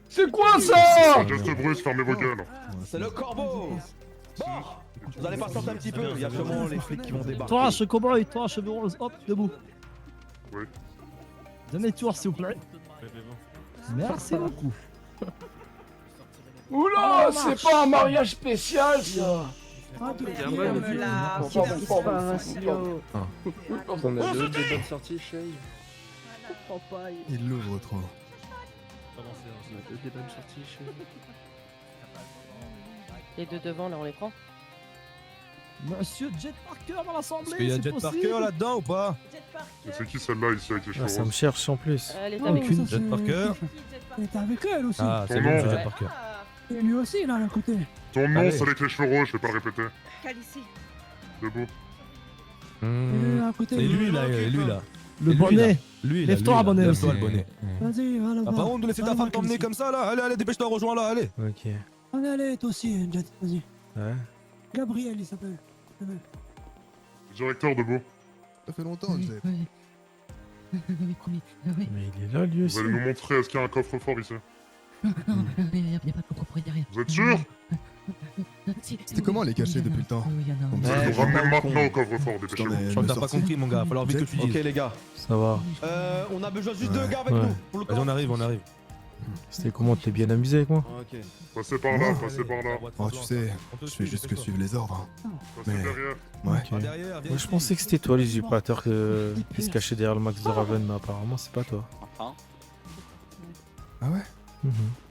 C'est quoi ça? Geste brusque, fermez vos gueules. C'est le corbeau. Bon, vous allez patienter un petit peu, il y a sûrement les flics qui vont débarquer. Toi, ce cowboy, toi, cheveux roses, hop, debout. Oui. Donnez-toi, s'il vous plaît. Merci beaucoup. Oula, c'est pas un mariage spécial ça. Ah, Qu'est-ce qui se passe, yo? On a deux bonnes sorties, chérie. Il l'ouvre trop. Deux bonnes sorties, chérie. Les deux devant, là, on les prend? Monsieur Jet Parker dans l'assemblée. Est-ce qu'il y a Jet Parker là-dedans ou pas? C'est qui celle-là ici avec les cheveux Ah, ça me roses? cherche en plus. Elle est Oh, avec ça, nous. Jet Parker. Il était avec elle aussi. Ah, c'est Ton bon, nom. c'est Jet Parker. Et lui aussi, là, à côté. Ton nom, Allez. c'est avec les cheveux roses, je vais pas le répéter. Calici. Debout. Et lui, à côté. Et lui là, et lui là. Le Et lui, bonnet. là. Lui là. Lève-toi, lui, là. bonnet Lève-toi aussi. le bonnet. Vas-y, va Ah, là-bas. par contre, de laisser ta femme t'emmener comme ça là. Allez, allez, dépêche-toi, rejoins-la, allez. Ok. Allez, toi aussi, Jet, vas-y. Ouais. Gabriel, il s'appelle. Directeur, debout. Ça fait longtemps que j'ai. Mais il est là lui aussi. Vous allez nous montrer, est-ce qu'il y a un coffre-fort ici? Il n'y a pas de coffre-fort derrière. Vous êtes sûr? C'était comment les cacher depuis le temps? Vous allez nous ramener maintenant au coffre-fort, dépêchez-vous. Je crois que t'as pas compris mon gars, falloir vite que tu dises. Ok les gars, Ça va. on a besoin juste de gars avec Ouais. nous. Pour le Vas-y, on arrive, on arrive. C'était comment? T'es bien amusé avec moi? Ok. Passez par là, passez par là. Oh, tu sais, je fais juste que suivre les ordres. Passez Mais- derrière. Ouais. Ok. Moi je pensais que c'était toi l'usurpateur qui se cachait derrière le Max de Raven, mais apparemment c'est pas toi. Enfin. Ah ouais?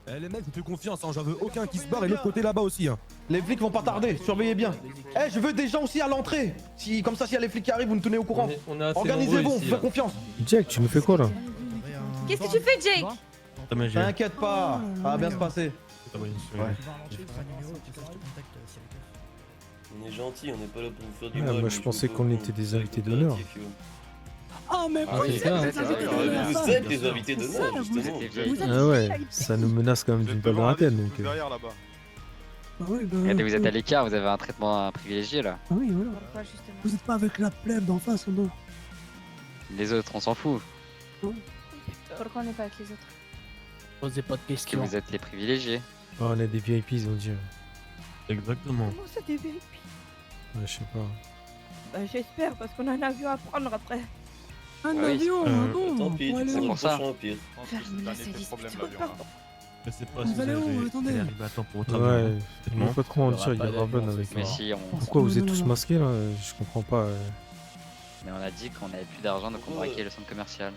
Eh les mecs, fais confiance, hein, j'en veux aucun qui se barre et l'autre côté là-bas aussi. Hein. Les flics vont pas tarder, surveillez bien. Eh, je veux des gens aussi à l'entrée. Si, comme ça, s'il y a les flics qui arrivent, vous nous tenez au courant. Organisez-vous, on vous fait confiance. Jack, tu me fais quoi là? Qu'est-ce que tu fais, Jake? T'inquiète pas, ça va bien se passer. Ouais. On est gentil, on n'est pas là pour vous faire du Ah, mal. moi je pensais qu'on était des invités d'honneur. Ah, mais Ah, oui, c'est c'est ça, des c'est invités ça, d'honneur, vous ça. êtes des invités C'est d'honneur, ça, justement. vous êtes- Ah ouais, ça nous menace quand même d'une balle dans la tête donc. Derrière là-bas. Bah oui, bah, Regardez, vous êtes à l'écart, vous avez un traitement privilégié là. Ah oui, voilà. Pourquoi, justement? Vous êtes pas avec la plèbe d'en face, non? Les autres, on s'en fout. Pourquoi on n'est pas avec les autres? Posez pas de Parce que questions. vous êtes les privilégiés. Oh, on est des VIP, ils ont dit. Exactement. Comment ça, des VIP? Ouais, je sais pas. Bah, j'espère, parce qu'on a un avion à prendre après. Un Ah oui. avion, bon, Tant pis, pour tu aller prendras où le prochain au pire. Ferme-la, c'est Je sais pas Vous si vous allez où? allez Attendez. arriver à temps pour votre Ouais, avion. je sais pas trop en Il y aura dire, il y pas a Raven d'avion, avec c'est Mais moi. si, Pourquoi vous êtes Non, tous non, masqués là? Je comprends pas. mais on a dit qu'on avait plus d'argent donc on braquait le centre commercial.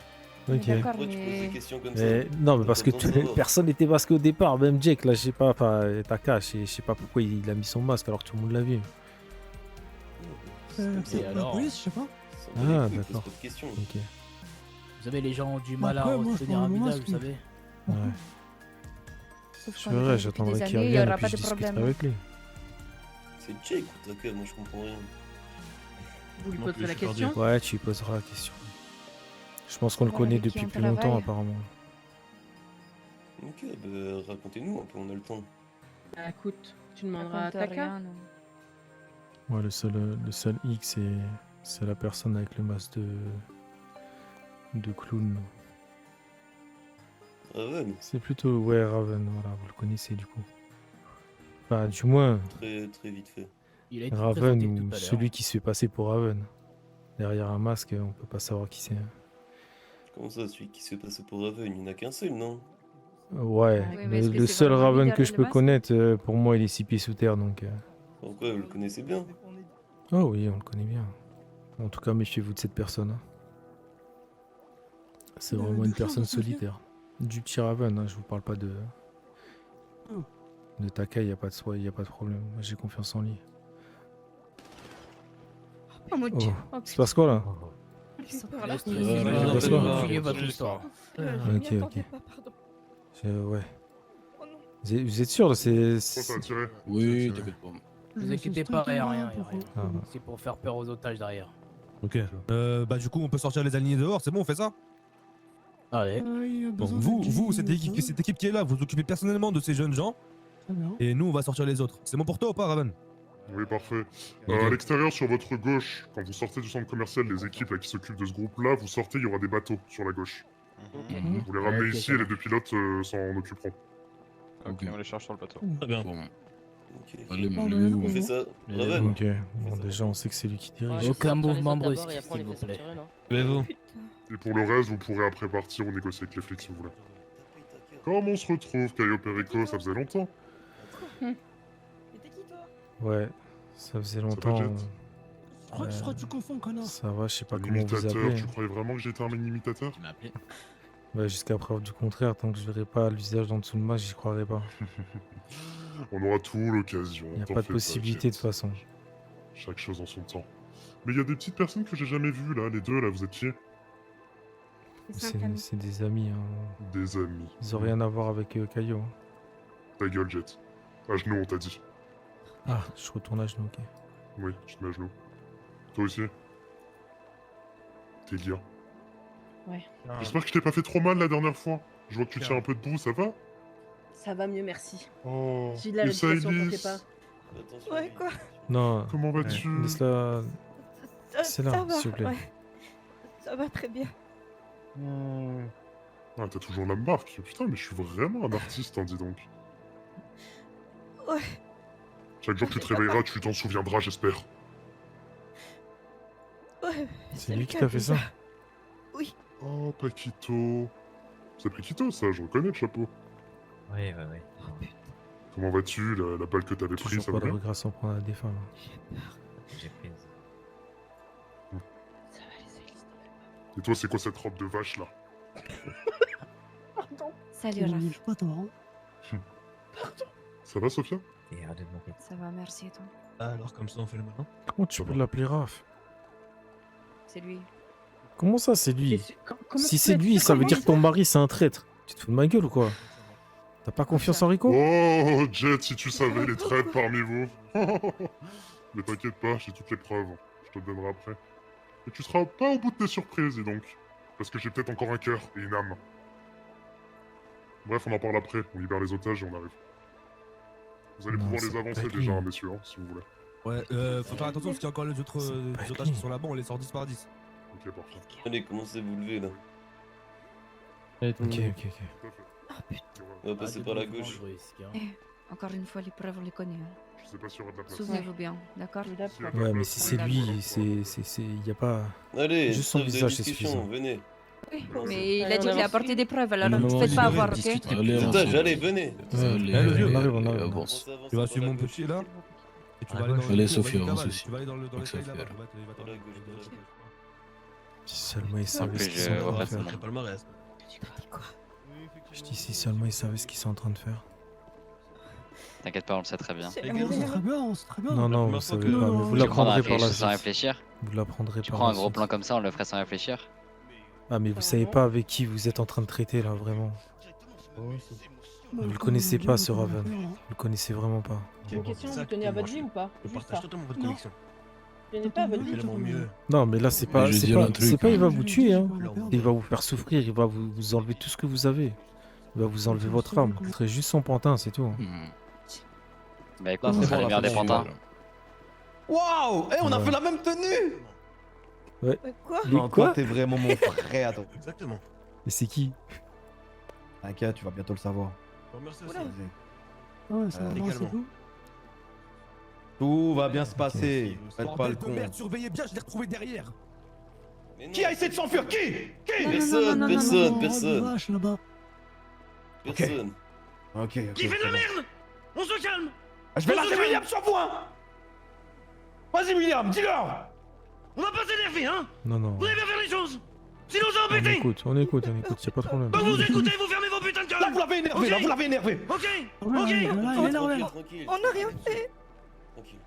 Ok. D'accord, Pourquoi tu poses des mais... questions comme ça? Non, mais T'as parce pas que besoin de savoir. personne n'était masqué au départ, même Jake là, je sais pas, enfin Taka, je sais pas pourquoi il a mis son masque alors que tout le monde l'a vu. C'est comme ça. Et La alors police, je sais pas. Ça me bat les couilles, pose d'accord. pas de questions. Ok. Vous savez, les gens ont du Bah, mal à après, moi, je retenir prends un mon visage, masque, vous savez. Ouais. Sauf C'est qu'on est vrai, depuis j'attendrai des qu'il années, il y revienne et aura puis pas je de discuterai problème. avec lui. C'est Jake ou Taka, moi je comprends rien. Vous lui Non poserez plus, la je suis question. Ouais, tu lui poseras la question. Je pense qu'on le Savoir connaît avec qui depuis on plus longtemps travaille. apparemment. Ok, bah racontez-nous un peu, on a le temps. Bah écoute, tu demanderas à Raconte Taka. rien, non. Ouais, le seul hic c'est la personne avec le masque de clown. Raven, C'est plutôt ouais Raven, voilà, vous le connaissez du coup. Enfin, du moins très vite fait. Il a été Raven présenté ou tout à l'heure. celui qui se fait passer pour Raven. Derrière un masque, on peut pas savoir qui c'est. Comment ça, celui qui se fait passer pour Raven, il n'y en a qu'un seul, non? Ouais, Oui, mais est-ce que le c'est seul vraiment lui Raven que derrière je le peux masque? connaître, pour moi, il est 6 pieds sous terre donc. Pourquoi, vous le connaissez bien? Oh oui, on le connaît bien. En tout cas, méfiez-vous de cette personne. Hein. C'est De- vraiment de une quoi, personne vous confiez solitaire. Du petit Raven, hein, je vous parle pas de. Oh. De Taka, il n'y a pas de problème. Moi, j'ai confiance en lui. Oh mon Oh, dieu. il se passe quoi là? J'ai peur là. Oubliez votre histoire. Ok, m'y ok. attendais pas, pardon. Ouais. Oh non. Vous êtes sûr, c'est. Ça a tiré. Oui, t'inquiète pas. Ne vous inquiétez pas, il y a rien. Ah, bah. C'est pour faire peur aux otages derrière. Ok. Bah du coup, on peut sortir les alignés dehors, c'est bon, on fait ça? Allez. Il y a Bon, besoin vous, de- cette équipe qui est là, vous vous occupez personnellement de ces jeunes gens, Très bien. et nous, on va sortir les autres. C'est bon pour toi ou pas, Raven? Oui, parfait. Ok. À l'extérieur, sur votre gauche, quand vous sortez du centre commercial, les équipes là, qui s'occupent de ce groupe-là, vous sortez, il y aura des bateaux sur la gauche. Vous les ramenez Ok, ici ça et les marche. deux pilotes s'en occuperont. Ok, on les charge sur le bateau. Très bien. Ok. Allez, Bon, mais ben, On fait ça, Raven. Ok, bon, déjà, on sait que c'est lui qui dirige. Aucun mouvement brusque, s'il vous plaît. Levez-vous. Et pour le reste, vous pourrez après partir ou négocier avec les flics si vous voulez. Comment on se retrouve, Caio Perico? Ça faisait longtemps. Mais t'es qui toi? Ouais, ça faisait va, longtemps. Jet Je crois que tu confonds, connard. Ça va, je sais pas Un comment vous imitateur, appelez. tu croyais vraiment que j'étais un imitateur? Ouais, jusqu'à preuve du contraire, tant que je verrai pas l'usage en dessous de moi, j'y croirais pas. On aura tout l'occasion. Y a t'en pas de fais possibilité de Jet. toute façon. Chaque chose en son temps. Mais il y a des petites personnes que j'ai jamais vues là, les deux là, vous êtes qui? C'est des amis, hein. Des amis. Ils ont rien à voir avec Caillou. Hein. Ta gueule, Jet. À genoux, on t'a dit. Ah, je retourne à genoux, ok. Oui, je te mets à genoux. Toi aussi. T'es bien. Ouais. J'espère que je t'ai pas fait trop mal la dernière fois. Je vois que tu tiens un peu debout, ça va? Ça va mieux, merci. Oh, J'ai de la et réputation pour Saïlis tes pas. Ouais, quoi? Non. Comment vas-tu? Laisse-la. C'est là, Ça va, s'il vous plaît. ouais. Ça va très bien. Ah, t'as toujours la marque. Putain, mais je suis vraiment un artiste, hein, dis donc. Ouais. Chaque jour que tu te réveilleras, tu t'en souviendras, j'espère. Ouais. C'est le lui qui cas t'a fait ça? déjà. Oui. Oh, Paquito. C'est Paquito, ça, je reconnais le chapeau. Ouais, ouais, ouais. Comment vas-tu? La balle que t'avais prise, Toujours ça pas va de bien? regret sans prendre à des femmes. J'ai prise. Et toi, c'est quoi cette robe de vache là? Salut Raph. Je pas toi. Hein. Ça va, Sophia? Et arrête de me Ça va, merci et toi? Alors, comme ça, on fait le malin? Comment tu peux l'appeler Raph? C'est lui. Comment ça, c'est lui? Comment Si tu c'est peux lui, être ça veut comment dire que ton mari, c'est un traître. Tu te fous de ma gueule ou quoi? T'as pas confiance en Rico? Oh, Jet, si tu savais les traîtres parmi vous. Ne t'inquiète pas, j'ai toutes les preuves. Je te le donnerai après. Et tu seras pas au bout de tes surprises, dis donc. Parce que j'ai peut-être encore un cœur et une âme. Bref, on en parle après. On libère les otages et on arrive. Vous allez Non, pouvoir c'est les avancer pas déjà, lui. hein, messieurs, hein, si vous voulez. Ouais, faut faire attention parce qu'il y a encore les autres pas otages lui. qui sont là-bas, on les sort 10 par 10. Ok, parfait. Allez, commencez à vous lever là. Ok, ok, ok. Tout à fait. On va passer par la gauche. Encore une fois, les preuves, on les connaît. hein. Je sais pas si on aura de la place. Souvenez-vous bien, d'accord? Ouais, mais si c'est lui, y a pas. Allez, Juste son trêve de visage, c'est discussion, suffisant. venez. Mais il a dit qu'il a apporté des preuves, alors Non, ne non, faites pas allez, avoir, ok? discutez plus. Partage, allez, venez. Allez, on arrive, on arrive. avance. Tu vas suivre mon petit là et tu vas aller dans Allez, le Sophie, cavale. avance aussi. Tu vas aller dans le Donc, cahier Sophie, là-bas. alors. Va Par la gauche, par la gauche. Si seulement ils En savaient ce plus, qu'ils sont en je train vois de pas son faire. nom. palmarès. Je dis si seulement ils savaient ce qu'ils sont en train de faire. T'inquiète pas, on le sait très bien. On sait très bien, on sait très bien. Non, non, vous savez Non, pas, non, mais vous non. Tu prends l'apprendrez quelque par la chose sans suite. réfléchir. Vous l'apprendrez Tu par prends la un gros suite. plan comme ça, on le ferait sans réfléchir. Ah, mais vous savez pas avec qui vous êtes en train de traiter là, vraiment. Vous le connaissez pas, ce Raven. Vous le connaissez vraiment pas. J'ai une question, vous tenez à votre vie ou pas? Je Juste partage ça. totalement votre Non. conviction. Vous tenez pas à votre vie? Fais-le mon mieux. Non, mais là, c'est pas. je vais C'est dire pas, un truc, c'est pas il va hein. vous tuer, hein. Il va vous faire souffrir, il va vous enlever tout ce que vous avez. Il va vous enlever votre âme. Vous serez juste son pantin, c'est tout. Bah écoute, Là, on c'est sera bon, les là, meilleurs c'est des bon, pantins. Waouh! Eh, on a Ouais. fait la même tenue! Ouais. Quoi? Les Non, quoi? toi, t'es vraiment mon frère, toi. Exactement. Mais c'est qui? T'inquiète, tu vas bientôt le savoir. Je te remercie aussi. Ouais, ça va, c'est Également. tout. Tout va bien se passer. Faites pas le Bordel de con. merde, surveillez bien, je l'ai retrouvé derrière. Mais non, Qui a essayé de s'enfuir? Qui? Personne, personne, Oh, personne. vache, là-bas. Personne. Ok, ok. Qui fait de c'est la bon. merde? On se calme. Je vais lâcher William sur vous, hein! Vas-y, William, dis-leur! On va pas s'énerver, hein? Non, non. Vous allez bien faire les choses. Sinon, ça va On péter. écoute, on écoute, on écoute, y'a pas de problème. Bah vous écoutez, vous fermez vos putains de Là, gueules. vous l'avez énervé, Ok. là, vous l'avez énervé! Ok, Ouais, ok. là, il est énervé. Tranquille. On n'a rien fait. Tranquille.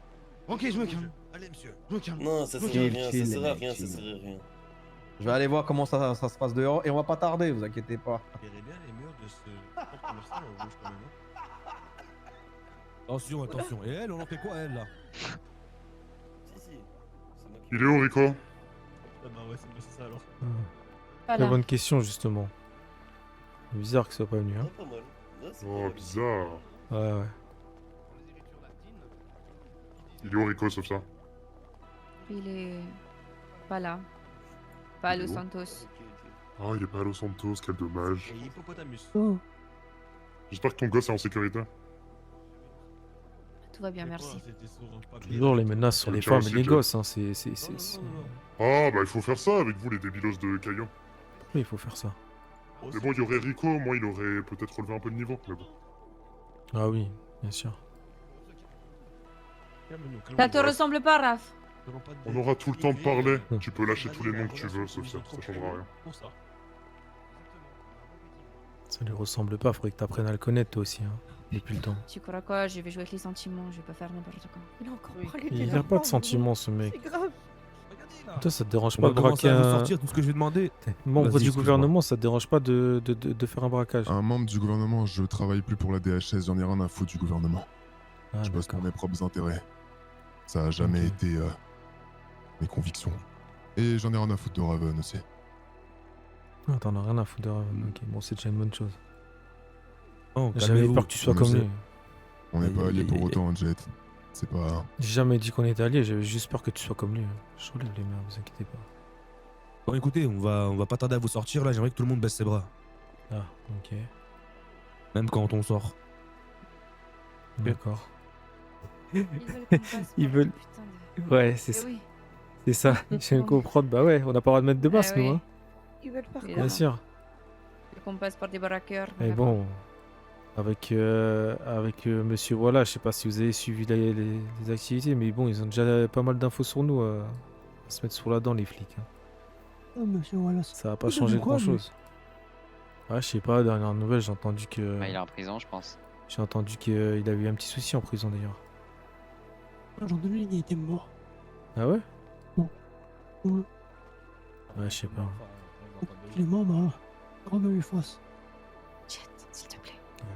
Ok, je me calme. Allez, monsieur, je me calme. Non, ça sert à Chill, rien, ça chill, sert à mec, rien, ça chill. sert à rien. Je vais aller voir comment ça se passe dehors et on va pas tarder, vous inquiétez pas. Verrez bien les murs de ce centre commercial en rouge quand même. hein. Attention, attention. Et elle, on en fait quoi, elle, là? Si, si. C'est moi qui- Il est où, Rico? Ah bah ouais, c'est ça alors. Très Voilà. bonne question, justement. C'est bizarre que ce soit pas venu, hein. Ah, pas mal. Là, c'est pas Oh, mal. bizarre. Ouais, ouais. Il est où, Rico, sauf ça? Il est pas là. Pas à Los Il est où Santos. Ah, il est pas à Los Santos, quel dommage. Et hippopotamus. Oh. J'espère que ton gosse est en sécurité. Tout va bien, Mais merci. quoi, c'était sur un papier. Toujours les menaces sur Le les tien femmes aussi, et les Dieu. gosses, hein. C'est. Non, non, non. Ah, bah il faut faire ça avec vous, les débilos de Caillon. Oui, il faut faire ça. Mais bon, il y aurait Rico, moi il aurait peut-être relevé un peu de niveau. Mais bon. Ah oui, bien sûr. Calme-nous, Ça te calme-nous. ressemble pas, Raph? Nous allons pas On aura tout le temps de parler. Hum. Tu peux lâcher tous les noms que tu veux, Sophia, ça changera rien. Pour ça. Ça lui ressemble pas, faudrait que t'apprennes à le connaître toi aussi, hein. Depuis le temps. Tu crois quoi? Je vais jouer avec les sentiments, je vais pas faire n'importe quoi. Il a encore Oui. parlé Il de a pas de sentiments, ce mec. C'est grave. Toi, ça te dérange On pas va de commencer braquer à vous un sortir tout ce que je vais demander. membre Vas-y, du excuse-moi. gouvernement, ça te dérange pas de faire un braquage? Un membre du gouvernement, je travaille plus pour la DHS, j'en ai rien à foutre du gouvernement. Ah, Je bosse d'accord. pour mes propres intérêts. Ça a jamais Ok. été mes convictions. Et j'en ai rien à foutre de Raven aussi. Ah, t'en as rien à foutre de Raven. Ok, bon, c'est déjà une bonne chose. Non, J'ai jamais peur que tu sois On comme le lui. sait. On n'est pas alliés pour Et- autant, Jet. C'est pas... J'ai jamais dit qu'on était alliés, j'avais juste peur que tu sois comme lui. Je relève les mains, vous inquiétez pas. Bon, écoutez, on va pas tarder à vous sortir là. J'aimerais que tout le monde baisse ses bras. Ah, ok. Même quand on sort. D'accord. Ils veulent qu'on passe Ils par veulent- putain de- Ouais, c'est Eh ça. oui. C'est ça. Je viens de comprendre. Bah ouais, on n'a pas le droit de mettre de masse, Ah nous, oui. hein. Ils veulent faire Et quoi? Bien sûr. Ils veulent qu'on passe par des braqueurs. Mais voilà. bon, avec Monsieur Voilà, je sais pas si vous avez suivi les activités, mais bon, ils ont déjà pas mal d'infos sur nous à se mettre sous la dent, les flics, hein. Oh, monsieur Wallace. Ça va pas Il a changer dit quoi, grand chose. Ah, je sais pas, dernière nouvelle, j'ai entendu que. Bah, il est en prison, je pense. J'ai entendu qu'il a eu un petit souci en prison d'ailleurs. J'ai entendu, il était mort. Ah ouais? Ouais. Ouais, je sais pas. Il est mort, bah. Remets lui face. Jet, s'il te plaît. Ouais.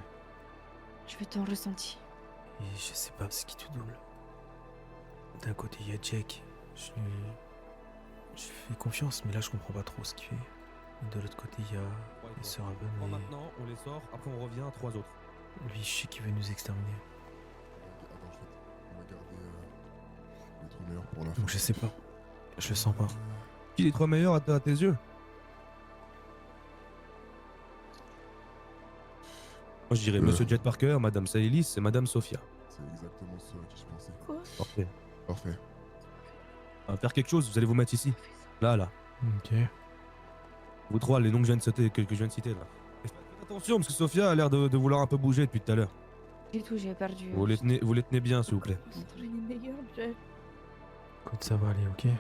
Je veux ton ressenti. Et je sais pas ce qui tout double. D'un côté, il y a Jack. Je fais confiance, mais là, je comprends pas trop ce qu'il fait. Et de l'autre côté, il y a Sir Raven, Bon, mais maintenant, on les sort. Après, on revient. 3 autres. lui, je sais qu'il veut nous exterminer. On va garder notre meilleur pour la fin. Donc, je sais pas. Je le sens pas. Qui est les 3 meilleurs à tes yeux? Moi, je dirais Monsieur Jet Parker, Madame Saelis et Madame Sophia. C'est exactement ce à qui je pensais. Quoi? Parfait. Parfait. On va faire quelque chose, vous allez vous mettre ici. Là. Ok. Vous trois, les noms que je viens de citer là. Et faites attention, parce que Sophia a l'air de vouloir un peu bouger depuis tout à l'heure. Du tout, j'ai perdu. Vous les tenez bien, s'il vous plaît. Les meilleurs, Jet. Écoute, ça va aller, ok?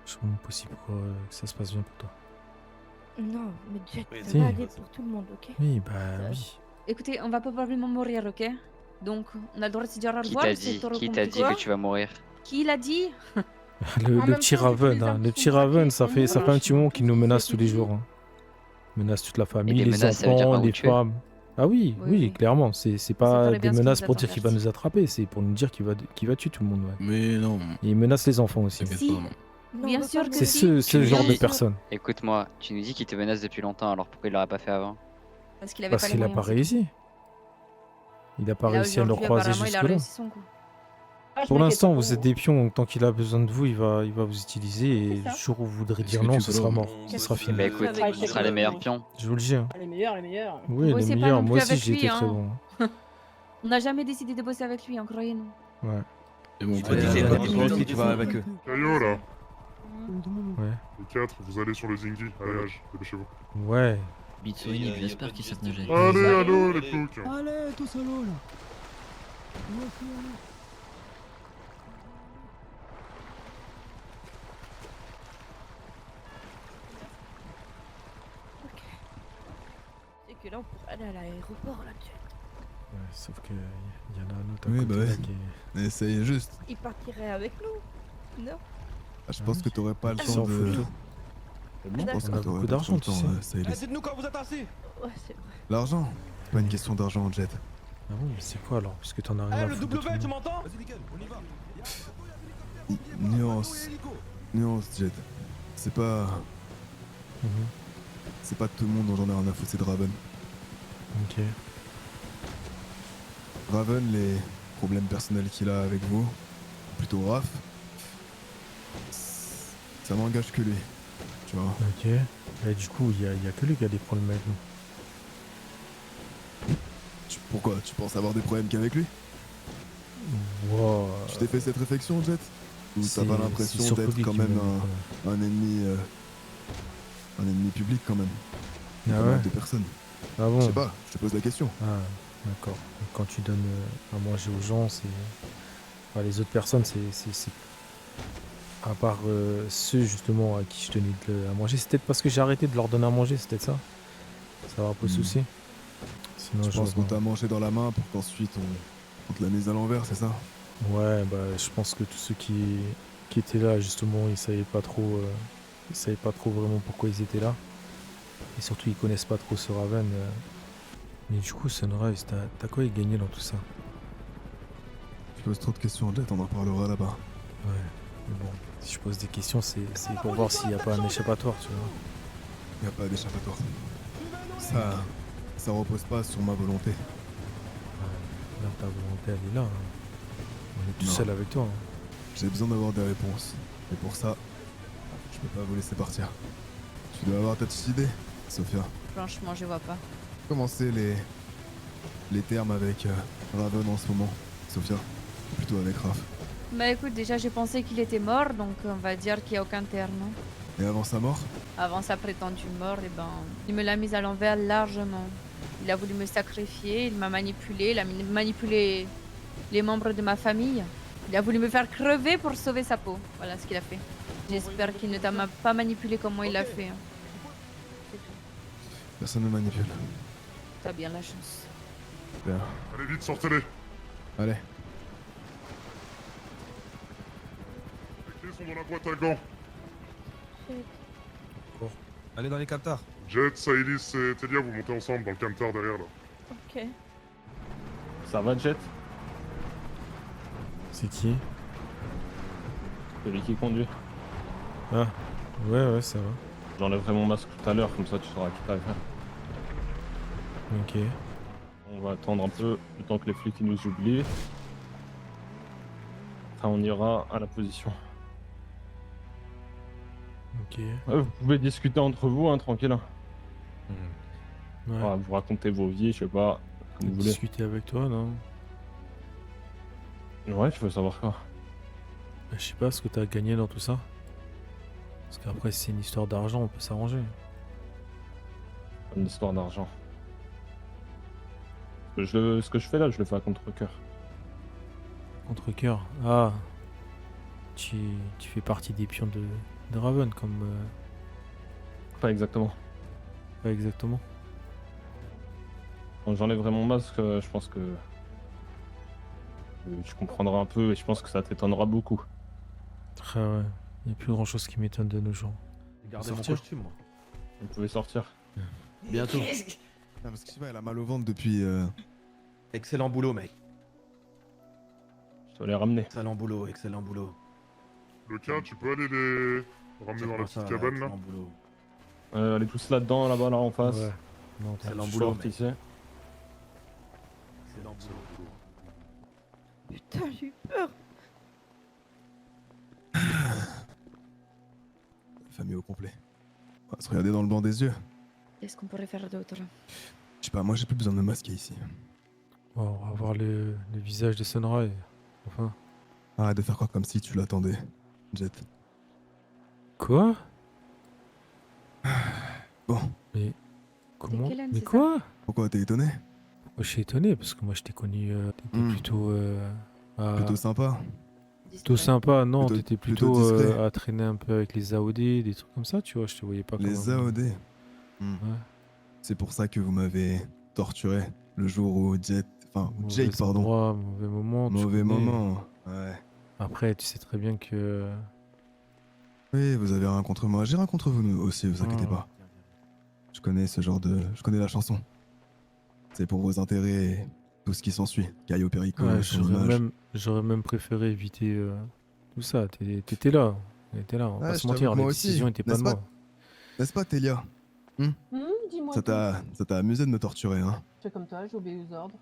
Je ferai mon possible pour que ça se passe bien pour toi. Non, mais Jet, ça Si. va aller pour tout le monde, ok? Oui, bah oui. Écoutez, on va probablement mourir, ok? Donc, on a le droit de se dire au Qui revoir. t'a c'est dit, trop qui t'a dit compliqué. que tu vas mourir? Qui l'a dit? Le En même petit temps, Raven, depuis les hein, hommes le qui petit sont Raven, braqués, ça fait un petit moment qu'il nous menace tous les jours. Hein. Il menace toute la famille, des les menaces, ça veut dire enfants, pas vous les tuer. femmes. Ah oui, Oui, oui, oui. clairement. C'est pas paraît des bien ce qu'il menaces nous pour attend, dire qu'il va merci. nous attraper, c'est pour nous dire qu'il va tuer tout le monde. Ouais. Mais non. Et il menace les enfants aussi. T'inquiète Si. pas, non. Non, Bien on va sûr pas que C'est mourir. ce genre de Oui. personne. Écoute-moi, tu nous dis qu'il te menace depuis longtemps, alors pourquoi il l'aurait pas fait avant? Parce qu'il avait Parce pas les qu'il a moyens. pas réussi. Il a pas Là, réussi à nous aujourd'hui, croiser apparemment, il a jusque-là. réussi son coup. Ah, je Pour m'inquiète l'instant, pas vous pour êtes des pions. Tant qu'il a besoin de vous, il va vous utiliser. Et C'est ça. le jour où vous voudrez Est-ce dire que non, tu ce peux sera leur- mort. Ce sera Bah fini. écoute, Avec on sera les meilleurs pions. Je vous le dis. hein. Les meilleurs, les meilleurs. Oui, les Bossez pas meilleurs. non Moi plus aussi, avec j'ai été lui, très hein. bon. On n'a jamais décidé de bosser avec lui, hein, croyez-nous. Ouais. Et bon, Allez, allez, toi aussi, tu vas avec eux. Caillot, là. Ouais. Les 4, vous allez sur le Zingy. Allez, Age, dépêchez-vous. Ouais. Bitsoïne, j'espère qu'ils savent nager. Allez, allô, les ploucs. Allez, tous à l'eau là. Moi aussi, allez. C'est que là, on pourrait aller à l'aéroport, là, Jet. Ouais, sauf que y en a un autre à Oui, côté bah là ouais. qui est... Essaye juste. Il partirait avec nous. Non? Ah, je pense que t'aurais pas le Ils temps s'en de. foutent. Je pense On que a t'aurais beaucoup pas d'argent, le tu temps, sais. Saïlis. Dites-nous quand vous êtes assis. Ouais, c'est vrai. L'argent, c'est pas une question d'argent, Jet. Ah bon, mais c'est quoi alors? Parce que t'en as rien Eh, à le foutre de tout W, le tu monde. m'entends? Vas-y, nickel, on y va. Nuance. Nuance, Jet. C'est pas. Mhm. C'est pas tout le monde dont j'en ai rien à foutre, c'est de Raven. Ok. Raven, les problèmes personnels qu'il a avec vous, plutôt Raph, ça n'engage que lui. Tu vois. Ok. Et du coup, y a que lui qui a des problèmes avec nous. Pourquoi? Tu penses avoir des problèmes qu'avec lui? Wow. Tu t'es fait cette réflexion, Jet? Ou t'as pas C'est l'impression surtout d'être lui quand qui même me- un ennemi. Un ennemi public quand même? Ah Pas ouais? mal de personnes. Ah bon? Je sais pas, je te pose la question. Ah, d'accord. Donc, quand tu donnes à manger aux gens, c'est... Enfin, les autres personnes, c'est... À part ceux, justement, à qui je tenais à manger. C'est peut-être parce que j'ai arrêté de leur donner à manger, c'est peut-être ça? Ça va pas de souci. Sinon, Je pense qu'on j'aurais- t'a mangé dans la main pour qu'ensuite on te la mise à l'envers, c'est ça? Ouais, bah, je pense que tous ceux qui étaient là, justement, ils savaient pas trop... Ils savaient pas trop vraiment pourquoi ils étaient là. Et surtout, ils connaissent pas trop ce Raven. Mais du coup, Sunrise, t'as quoi y gagner dans tout ça? Tu poses trop de questions, Jet, on en parlera là-bas. Ouais, mais bon, si je pose des questions, c'est pour voir s'il n'y a pas un échappatoire, tu vois. Y a pas d'échappatoire. Ça repose pas sur ma volonté. Là, ta volonté, elle est là. hein. On est tout Non. seul avec toi. hein. J'ai besoin d'avoir des réponses. Et pour ça, je peux pas vous laisser partir. Tu dois avoir ta petite idée, Sophia. Franchement, je vois pas. Comment c'est les termes avec Raven en ce moment, Sophia? Ou plutôt avec Raph. Bah écoute, déjà j'ai pensé qu'il était mort, donc on va dire qu'il n'y a aucun terme. hein. Et avant sa mort? Avant sa prétendue mort, eh ben, il me l'a mise à l'envers largement. Il a voulu me sacrifier, il m'a manipulé, il a manipulé les membres de ma famille. Il a voulu me faire crever pour sauver sa peau. Voilà ce qu'il a fait. J'espère qu'il ne t'a pas manipulé comme moi il l'a fait. hein. Personne ne manipule. T'as bien la chance. Bien. Allez, vite, sortez-les. Allez. Les clés sont dans la boîte à gants. Bon, allez dans les capteurs. Jet, Saïlis et Telia, vous montez ensemble dans le camtar derrière là. Ok. Ça va, Jet? C'est qui? Celui qui conduit. Ah, ouais, ça va. J'enlèverai mon masque tout à l'heure, comme ça tu sauras qui t'as faire. Ok. On va attendre un peu le temps que les flics ils nous oublient. Enfin, on ira à la position. Ok. Ouais, vous pouvez discuter entre vous, hein, tranquille. hein. Ouais. Ouais, vous racontez vos vies, je sais pas. Vous voulez Discuter avec toi, non? Ouais, je veux savoir quoi. Je sais pas ce que t'as gagné dans tout ça. Parce qu'après, si c'est une histoire d'argent, on peut s'arranger. Une histoire d'argent. Ce que je fais là, je le fais à contre-cœur. Contre-cœur. Ah. Tu fais partie des pions de Raven, comme... Pas exactement. Pas exactement. Quand j'enlèverai mon masque, je pense que tu comprendras un peu et je pense que ça t'étonnera beaucoup. Ah ouais. Il n'y a plus grand chose qui m'étonne de nos jours. Gardez mon Sortir. costume, moi. Vous pouvez sortir. Bientôt. Ah, parce que Shiva, elle a mal au ventre depuis. Excellent boulot, mec. Je dois les ramener. Excellent boulot, excellent boulot. Lucas, tu peux aller les ramener dans la petite cabane là? Excellent boulot. Allez tous là-dedans, là-bas, là en face. Ouais. Non, Excellent Je boulot, sorte mec. ici. Excellent boulot. Putain, j'ai eu peur. La famille au complet. On va se regarder dans le blanc des yeux. Qu'est-ce qu'on pourrait faire d'autre? Je sais pas, moi j'ai plus besoin de me masquer ici. Bon, on va voir le visage de Sunray. Enfin. Arrête de faire croire comme si tu l'attendais, Jet. Quoi? Bon. Mais... Comment? quelle âne, Mais c'est quoi? Pourquoi t'es étonné? Moi, je suis étonné, parce que moi, je t'ai connu... t'étais plutôt... Plutôt sympa. Plutôt sympa, non, Plutôt- t'étais plutôt plutôt discret. à traîner un peu avec les AOD, des trucs comme ça, tu vois, je te voyais pas comme Les un- AOD. C'est pour ça que vous m'avez torturé le jour où Jet. Enfin, où Jake, pardon. endroit, mauvais moment. tu Mauvais connais. moment. Ouais. Après, tu sais très bien que... Oui, vous avez rien contre moi. J'ai rien contre vous aussi, vous inquiétez Ah. pas. Je connais ce genre de. Je connais la chanson. C'est pour vos intérêts et tout ce qui s'ensuit. Caio Perico, Ouais, son image. j'aurais même préféré éviter tout ça. T'étais là. T'étais là, on va Ouais, pas je se mentir, t'avoue que la moi aussi, décision était pas de n'est-ce pas? moi. N'est-ce pas, Télia? Dis-moi. Ça t'a amusé de me torturer, hein? Je fais comme toi, j'obéis aux ordres.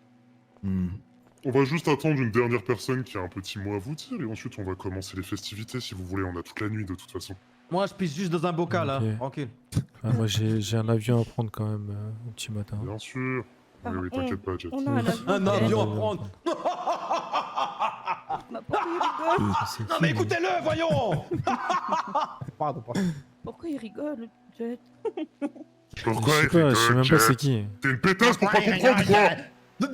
On va juste attendre une dernière personne qui a un petit mot à vous dire et ensuite on va commencer les festivités si vous voulez. On a toute la nuit de toute façon. Moi, je pisse juste dans un bocal, Ok. hein. Tranquille. Ah, moi, j'ai un avion à prendre quand même au petit matin. Bien sûr. Oui, oui, t'inquiète pas, Jet. On a un avion. Un avion à Ouais, prendre. Bah, pourquoi il rigole? Non, mais écoutez-le, voyons. Pardon. Pourquoi il rigole, Jet? Pourquoi Je sais il pas, je sais rigole, même pas Jet c'est qui. T'es une pétasse pour pas comprendre ou quoi? Là,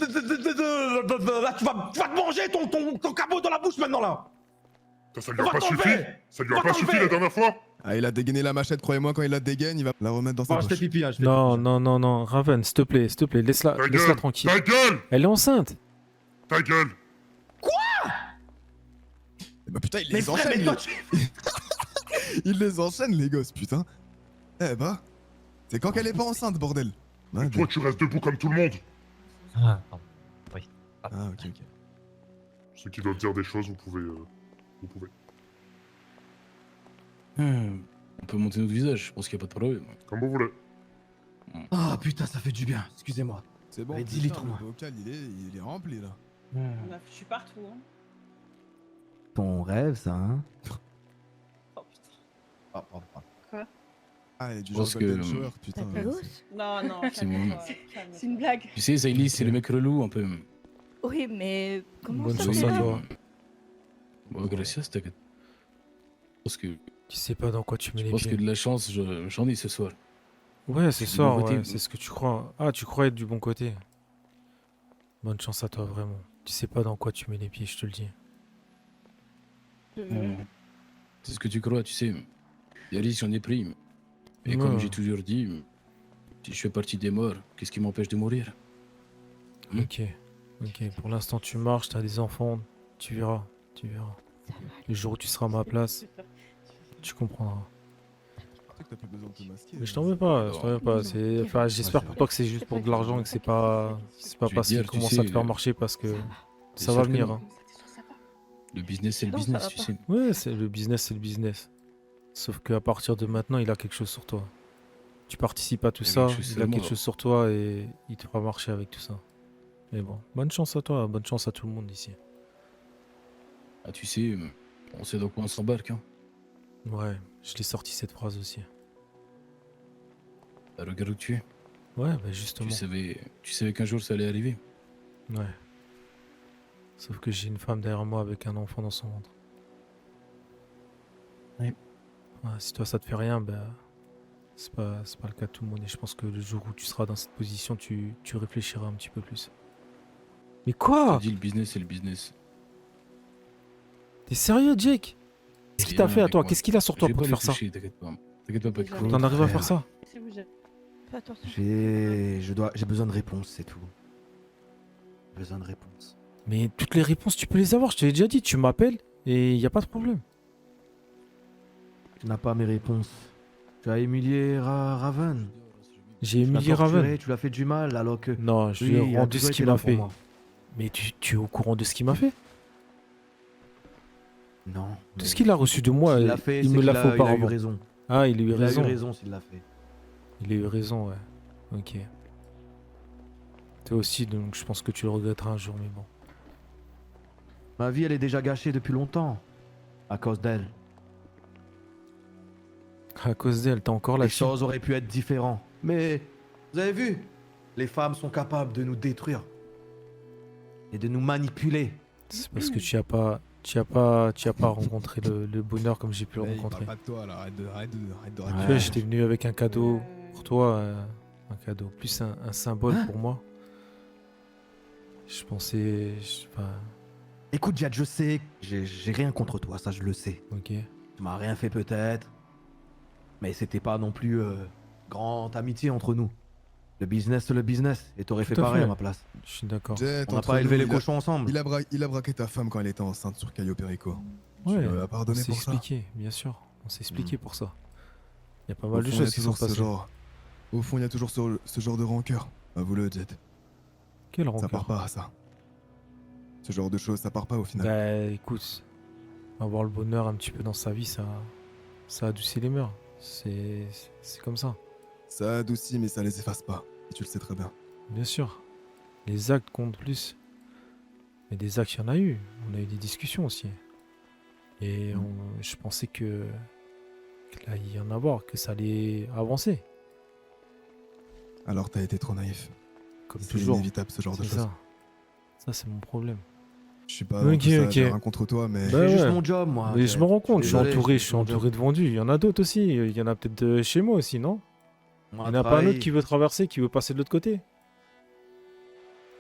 tu vas te manger ton cabot dans la bouche maintenant, là. Ça lui a Va pas t'enlever. suffi? Ça lui a Va pas suffi t'enlever. la dernière fois? Ah, il a dégainé la machette, croyez-moi, quand il la dégaine, il va la remettre dans sa Bon, je poche. fais pipi, hein. Non, non, non, non, Raven, s'il te plaît, laisse-la Ta gueule. tranquille. Ta gueule. Elle est enceinte. Ta gueule. Bah putain, il Mais les frère, enchaîne, mais toi, il les enchaîne, les gosses, putain. Eh bah, c'est quand qu'elle est pas enceinte, bordel. Ah, Toi, tu restes debout comme tout le monde. Ah, pardon. Oui. Ah, ok, ok. Ceux qui doivent dire des choses, vous pouvez. Vous pouvez. On peut monter notre visage, je pense qu'il n'y a pas de problème. Comme vous voulez. Ah putain, ça fait du bien. Excusez-moi. C'est bon, Allez, 10 putain, litres, moi. le bocal, il est rempli, là. Je suis partout. Hein. Ton rêve, ça, hein? Oh putain. Ah, pardon, pardon. Quoi? Ah, il est du Je genre pense Golden que, Shower, putain. T'as gosse? Non, non, C'est bon. c'est une blague. Tu sais, Zayli, c'est le mec relou un peu. Oui, mais comment Bonne ça chance se à fait? toi. Bon, gracias, t'inquiète. Je pense que, Tu sais pas dans quoi tu mets je les pense que pieds. de la chance, j'en ai ce soir. Ouais, c'est du ça, bon côté, ouais, c'est ce que tu crois. Ah, tu crois être du bon côté. Bonne chance à toi, vraiment. Tu sais pas dans quoi tu mets les pieds, je te le dis. C'est ce que tu crois, tu sais. Les risques, j'en ai pris. Et Ouais. comme j'ai toujours dit, si je fais partie des morts, qu'est-ce qui m'empêche de mourir? Ok, ok. Pour l'instant, tu marches, t'as des enfants. Tu verras, tu verras. Le jour où tu seras à ma place, tu comprendras. Tu sais que t'as plus besoin de te masquer. Mais je t'en veux pas, je t'en veux pas. Enfin, j'espère pour toi que c'est juste pour de l'argent et que c'est pas Je vais parce te dire, qu'il tu commence sais, à te faire marcher parce que c'est ça va sûr que venir. non. Hein. Le business, c'est le Non, ça business, va tu pas. sais. Ouais, c'est le business. Sauf qu'à partir de maintenant, il a quelque chose sur toi. Tu participes à tout Il a ça, quelque chose il sur a moi. quelque chose sur toi et il te fera marcher avec tout ça. Mais bon, bonne chance à toi, bonne chance à tout le monde ici. Ah, tu sais, on sait dans quoi on s'embarque, hein. Ouais, je l'ai sorti cette phrase aussi. Ah, regarde où tu es. Ouais, bah justement. Tu savais qu'un jour ça allait arriver. Ouais. Sauf que j'ai une femme derrière moi avec un enfant dans son ventre. Oui. Ouais, si toi ça te fait rien, bah c'est pas le cas de tout le monde. Et je pense que le jour où tu seras dans cette position, tu réfléchiras un petit peu plus. Mais quoi? J'ai dit le business, c'est le business. T'es sérieux, Jake? Qu'est-ce qu'il t'a fait à toi? Qu'est-ce qu'il a sur toi J'ai pour pas te faire ça? réfléchi, t'inquiète pas. T'inquiète pas, Désolé. Paco. T'en arrives à faire frère. ça? Si vous avez- Fais attention. J'ai besoin de réponses, c'est tout. Besoin de réponses. Mais toutes les réponses, tu peux les avoir. Je te l'ai déjà dit, tu m'appelles et y a pas de problème. Tu n'as pas mes réponses. Tu as humilié Raven. J'ai Tu l'as humilié torturé, Raven. tu l'as fait du mal alors que... Non, je Oui, lui ai il a rendu toujours ce qu'il été là m'a pour fait. moi. Mais tu es au courant de ce qu'il m'a fait? Non. Tout ce qu'il a reçu de moi, S'il l'a fait, il c'est me qu'il l'a fait a eu auparavant. raison. Ah, il a eu Il a eu raison. raison s'il l'a fait. Il a eu raison, ouais. Ok. Toi aussi, donc je pense que tu le regretteras un jour, mais bon. Ma vie, elle est déjà gâchée depuis longtemps. À cause d'elle. À cause d'elle, t'as encore la Les fille. choses auraient pu être différentes. Mais, vous avez vu, les femmes sont capables de nous détruire. Et de nous manipuler. C'est parce que tu as pas rencontré le bonheur comme j'ai pu le Il rencontrer. parle pas de toi là, arrête de Tu raconter. vois, j'étais venu avec un cadeau pour toi, un cadeau, plus un symbole pour moi. Je pensais, enfin, Écoute, Jad, je sais, j'ai rien contre toi, ça je le sais. ok. Tu m'as rien fait peut-être. Mais c'était pas non plus grande amitié entre nous. Le business, c'est le business. Et t'aurais fait Tout à pareil fait. à ma place. Je suis d'accord. Jet, On n'a entre pas élevé nous, les cochons ensemble. Il a braqué ta femme quand elle était enceinte sur Cayo Perico. Tu Ouais, lui as on pardonné s'est pour ça. expliqué, bien sûr. On s'est expliqué pour ça. Il y a pas Au mal de fond, il y a choses qui sont toujours ce passées. genre. Au fond, il y a toujours ce genre de rancœur. Avoue-le, Jet. Quelle Ça rancœur? part pas, ça. Ce genre de choses, ça part pas au final. Bah écoute, avoir le bonheur un petit peu dans sa vie, ça adoucit les mœurs. C'est comme ça. Ça adoucit, mais ça les efface pas. Et tu le sais très bien. Bien sûr. Les actes comptent plus. Mais des actes, il y en a eu. On a eu des discussions aussi. Et je pensais que là, il y en a avoir, que ça allait avancer. Alors t'as été trop naïf. Comme C'est toujours. inévitable ce genre de C'est choses. ça c'est mon problème. Je suis pas Ok, dans tout ça, ok. j'ai rien contre toi, mais... Bah juste ouais. mon job, moi. Mais je me rends compte, Désolé, je suis entouré de vendus. Il y en a d'autres aussi. Il y en a peut-être chez moi aussi, non? Moi, Il n'y en a pas un travail- autre qui veut traverser, qui veut passer de l'autre côté?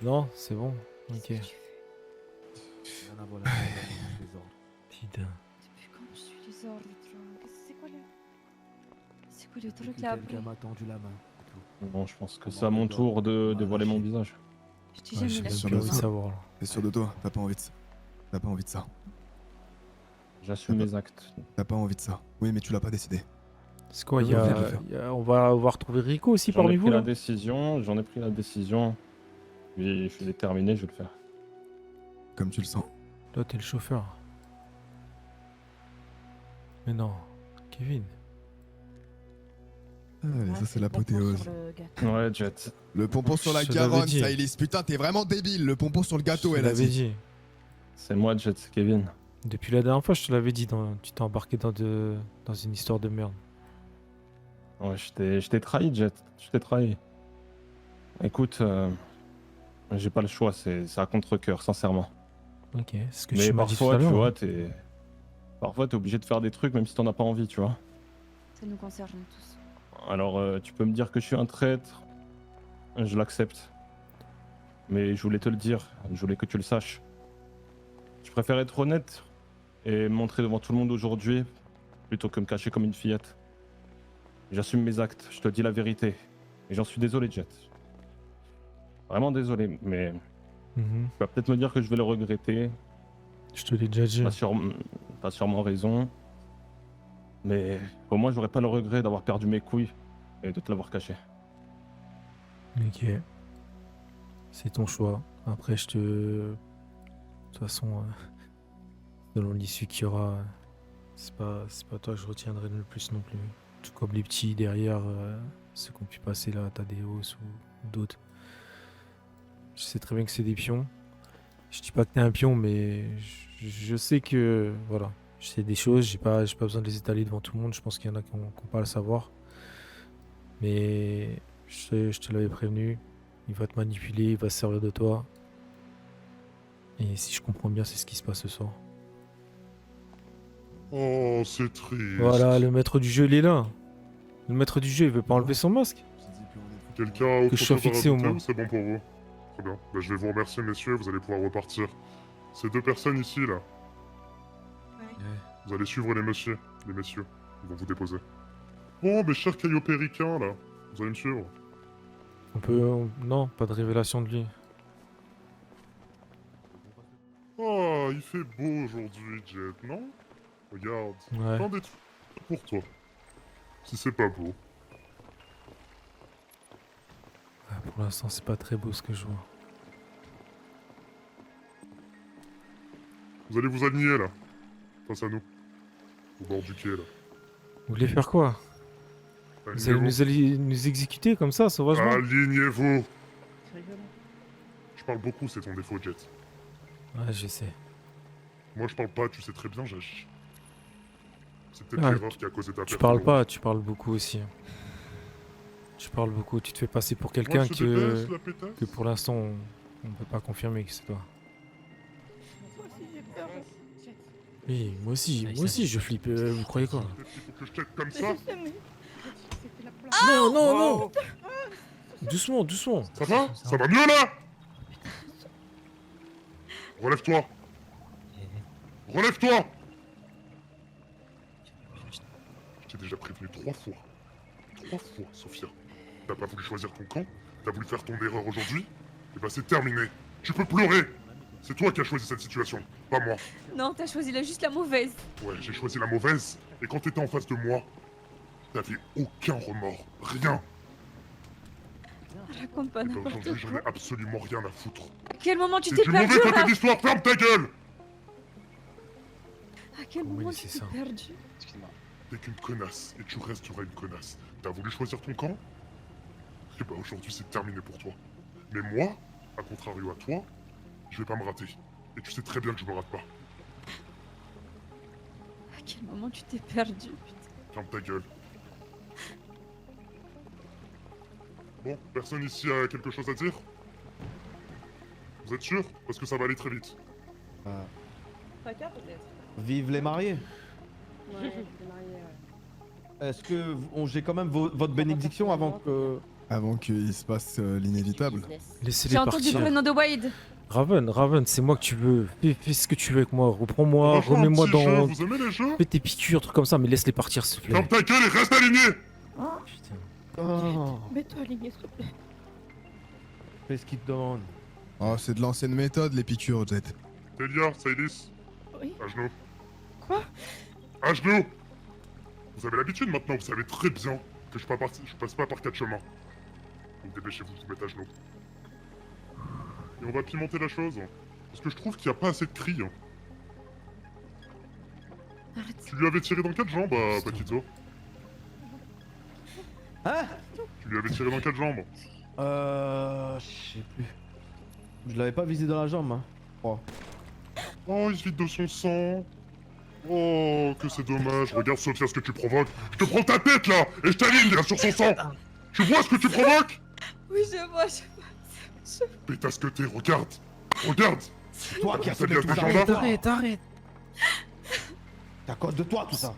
Non, c'est bon. Ok. Rien à voir là, les ordres. Putain. Depuis quand je suis les ordres, toi? C'est quoi le... C'est quoi le truc Puis là après? Quelqu'un m'a tendu la main. c'est tout. Bon, je pense que c'est à mon tour de dévoiler mon visage. Je t'ai Ouais, jamais j'ai lâché. même sûr plus de envie de ça. savoir. Là. T'es sûr de toi? T'as pas envie de ça. T'as pas envie de ça. J'assume mes actes. T'as pas envie de ça. Oui, mais tu l'as pas décidé. C'est quoi, Ouais, ouais, ouais. on va retrouver Rico aussi J'en ai parmi pris vous la là? décision, j'en ai pris la décision. Puis je l'ai terminé, je vais le faire. Comme tu le sens. Toi, t'es le chauffeur. Mais non, Kevin. Allez, ça c'est l'apothéose. Ouais, Jet. Le pompon sur la Je te l'avais Garonne, dit. ça Elise. Putain, t'es vraiment débile. Le pompon sur le gâteau, Je te elle a l'avais dit. dit. C'est moi, Jet, c'est Kevin. Depuis la dernière fois, je te l'avais dit, tu t'es embarqué dans une histoire de merde. Ouais, je t'ai trahi, Jet. Je t'ai trahi. Écoute, j'ai pas le choix, c'est à contre-cœur, sincèrement. Ok, c'est ce que Mais tu m'as dit tout parfois, à tu l'heure. vois, hein. parfois, t'es obligé de faire des trucs même si t'en as pas envie, tu vois. Ça nous concerne tous. Alors, tu peux me dire que je suis un traître, je l'accepte. Mais je voulais te le dire, je voulais que tu le saches. Je préfère être honnête et me montrer devant tout le monde aujourd'hui plutôt que me cacher comme une fillette. J'assume mes actes, je te dis la vérité. Et j'en suis désolé, Jet. Vraiment désolé, mais Mhm. tu vas peut-être me dire que je vais le regretter. Je te l'ai déjà dit. Pas sûrement raison. Mais au moins, j'aurais pas le regret d'avoir perdu mes couilles et de te l'avoir caché. Ok. C'est ton choix. Après, de toute façon, selon l'issue qu'il y aura, c'est pas toi que je retiendrai le plus non plus. Tout comme les petits derrière, ceux qui ont pu passer là, Tadeos ou d'autres. Je sais très bien que c'est des pions. Je dis pas que t'es un pion, mais je sais que, voilà, je sais des choses, j'ai pas besoin de les étaler devant tout le monde. Je pense qu'il y en a qui ont pas à le savoir. Mais je te l'avais prévenu, il va te manipuler, il va se servir de toi. Et si je comprends bien, c'est ce qui se passe ce soir. Oh, c'est triste. Voilà, le maître du jeu, il est là. Le maître du jeu, il veut pas enlever son masque. Quelqu'un a autre Que je sois chose à fixé au rajouter moins. ou c'est bon pour vous? Très bien. Bah, je vais vous remercier, messieurs, vous allez pouvoir repartir. Ces deux personnes ici, là. Vous allez suivre les messieurs. Ils vont vous déposer. Oh, mes chers caillots péricains, là. Vous allez me suivre. On peut... Non, pas de révélation de lui. Oh, il fait beau aujourd'hui, Jet, non? Regarde. Ouais. Plein d'étoiles pour toi. Si c'est pas beau. Ouais, pour l'instant, c'est pas très beau ce que je vois. Vous allez vous aligner, là. Face à nous. Au bord du quai, là. Vous voulez faire quoi? Vous allez nous exécuter comme ça, sauvagement? Alignez-vous. Je parle beaucoup, c'est ton défaut, Jet. Ouais, je sais. Moi, je parle pas, tu sais très bien, j'agis. C'est peut-être Ouais, l'erreur qui a causé ta tu perte. parles pas, tu parles beaucoup aussi. Tu parles beaucoup, tu te fais passer pour quelqu'un je te déteste, la pétasse. que pour l'instant on peut pas confirmer que c'est toi. Oui, moi aussi je flippe, vous croyez quoi? Il faut que je t'aide comme ça. Non, non, non! Doucement, doucement! Ça va? Ça va mieux là? Relève-toi! Relève-toi! Je t'ai déjà prévenu 3 fois. 3 fois, Sophia. T'as pas voulu choisir ton camp? T'as voulu faire ton erreur aujourd'hui? Et bah c'est terminé. Tu peux pleurer! C'est toi qui as choisi cette situation, pas moi. Non, t'as choisi juste la mauvaise. Ouais, j'ai choisi la mauvaise. Et quand t'étais en face de moi, t'avais aucun remords. Rien. Raconte pas Et bah n'importe aujourd'hui, j'en quoi. ai absolument rien à foutre. À quel moment tu C'est t'es du perdu mauvais côté là de l'histoire, ferme ta gueule! À quel moment tu t'es perdu? T'es qu'une connasse, et tu resteras une connasse. T'as voulu choisir ton camp? Et bah aujourd'hui c'est terminé pour toi. Mais moi, à contrario à toi, je vais pas me rater. Et tu sais très bien que je me rate pas. À quel moment tu t'es perdu, putain? Ferme ta gueule. Bon, personne ici a quelque chose à dire? Vous êtes sûr? Parce que ça va aller très vite. Chacun peut-être. Vive les mariés. Ouais, t'es marié, ouais. Est-ce que j'ai quand même votre bénédiction avant que... Avant qu'il se passe l'inévitable. Laissez-les J'ai entendu partir. le nom de Wade. Raven, c'est moi que tu veux. Fais ce que tu veux avec moi. Reprends-moi, Franchement, remets-moi un petit jeu, dans. vous aimez les jeux? Fais tes piqûres, trucs comme ça, mais laisse-les partir, s'il te plaît. Ferme ta gueule et reste aligné! Putain. Oh, Mets-toi aligné, s'il te plaît. fais ce qu'il te demande. Oh, c'est de l'ancienne méthode, les piqûres, Jet. Delia, Saïlis. Oui. À genoux. Quoi? À genoux! Vous avez l'habitude maintenant, vous savez très bien que je passe pas par 4 chemins. Donc dépêchez-vous de vous mettre à genoux. Et on va pimenter la chose. Parce que je trouve qu'il n'y a pas assez de cris. Tu lui avais tiré dans quelle jambe, Paquito? Hein? Tu lui avais tiré dans quelle jambe? Je sais plus. Je l'avais pas visé dans la jambe, hein. Oh. Oh, il se vide de son sang. Oh, que c'est dommage. Regarde, Sophia, ce que tu provoques. Je te prends ta tête, là, et je t'aligne, là, sur son sang. Tu vois ce que tu provoques? Oui, je vois. Pétasse que t'es, regarde. Regarde. C'est toi qui as T'as semé mis à tout ces ça. gens-là? Arrête. C'est à cause de toi tout ça.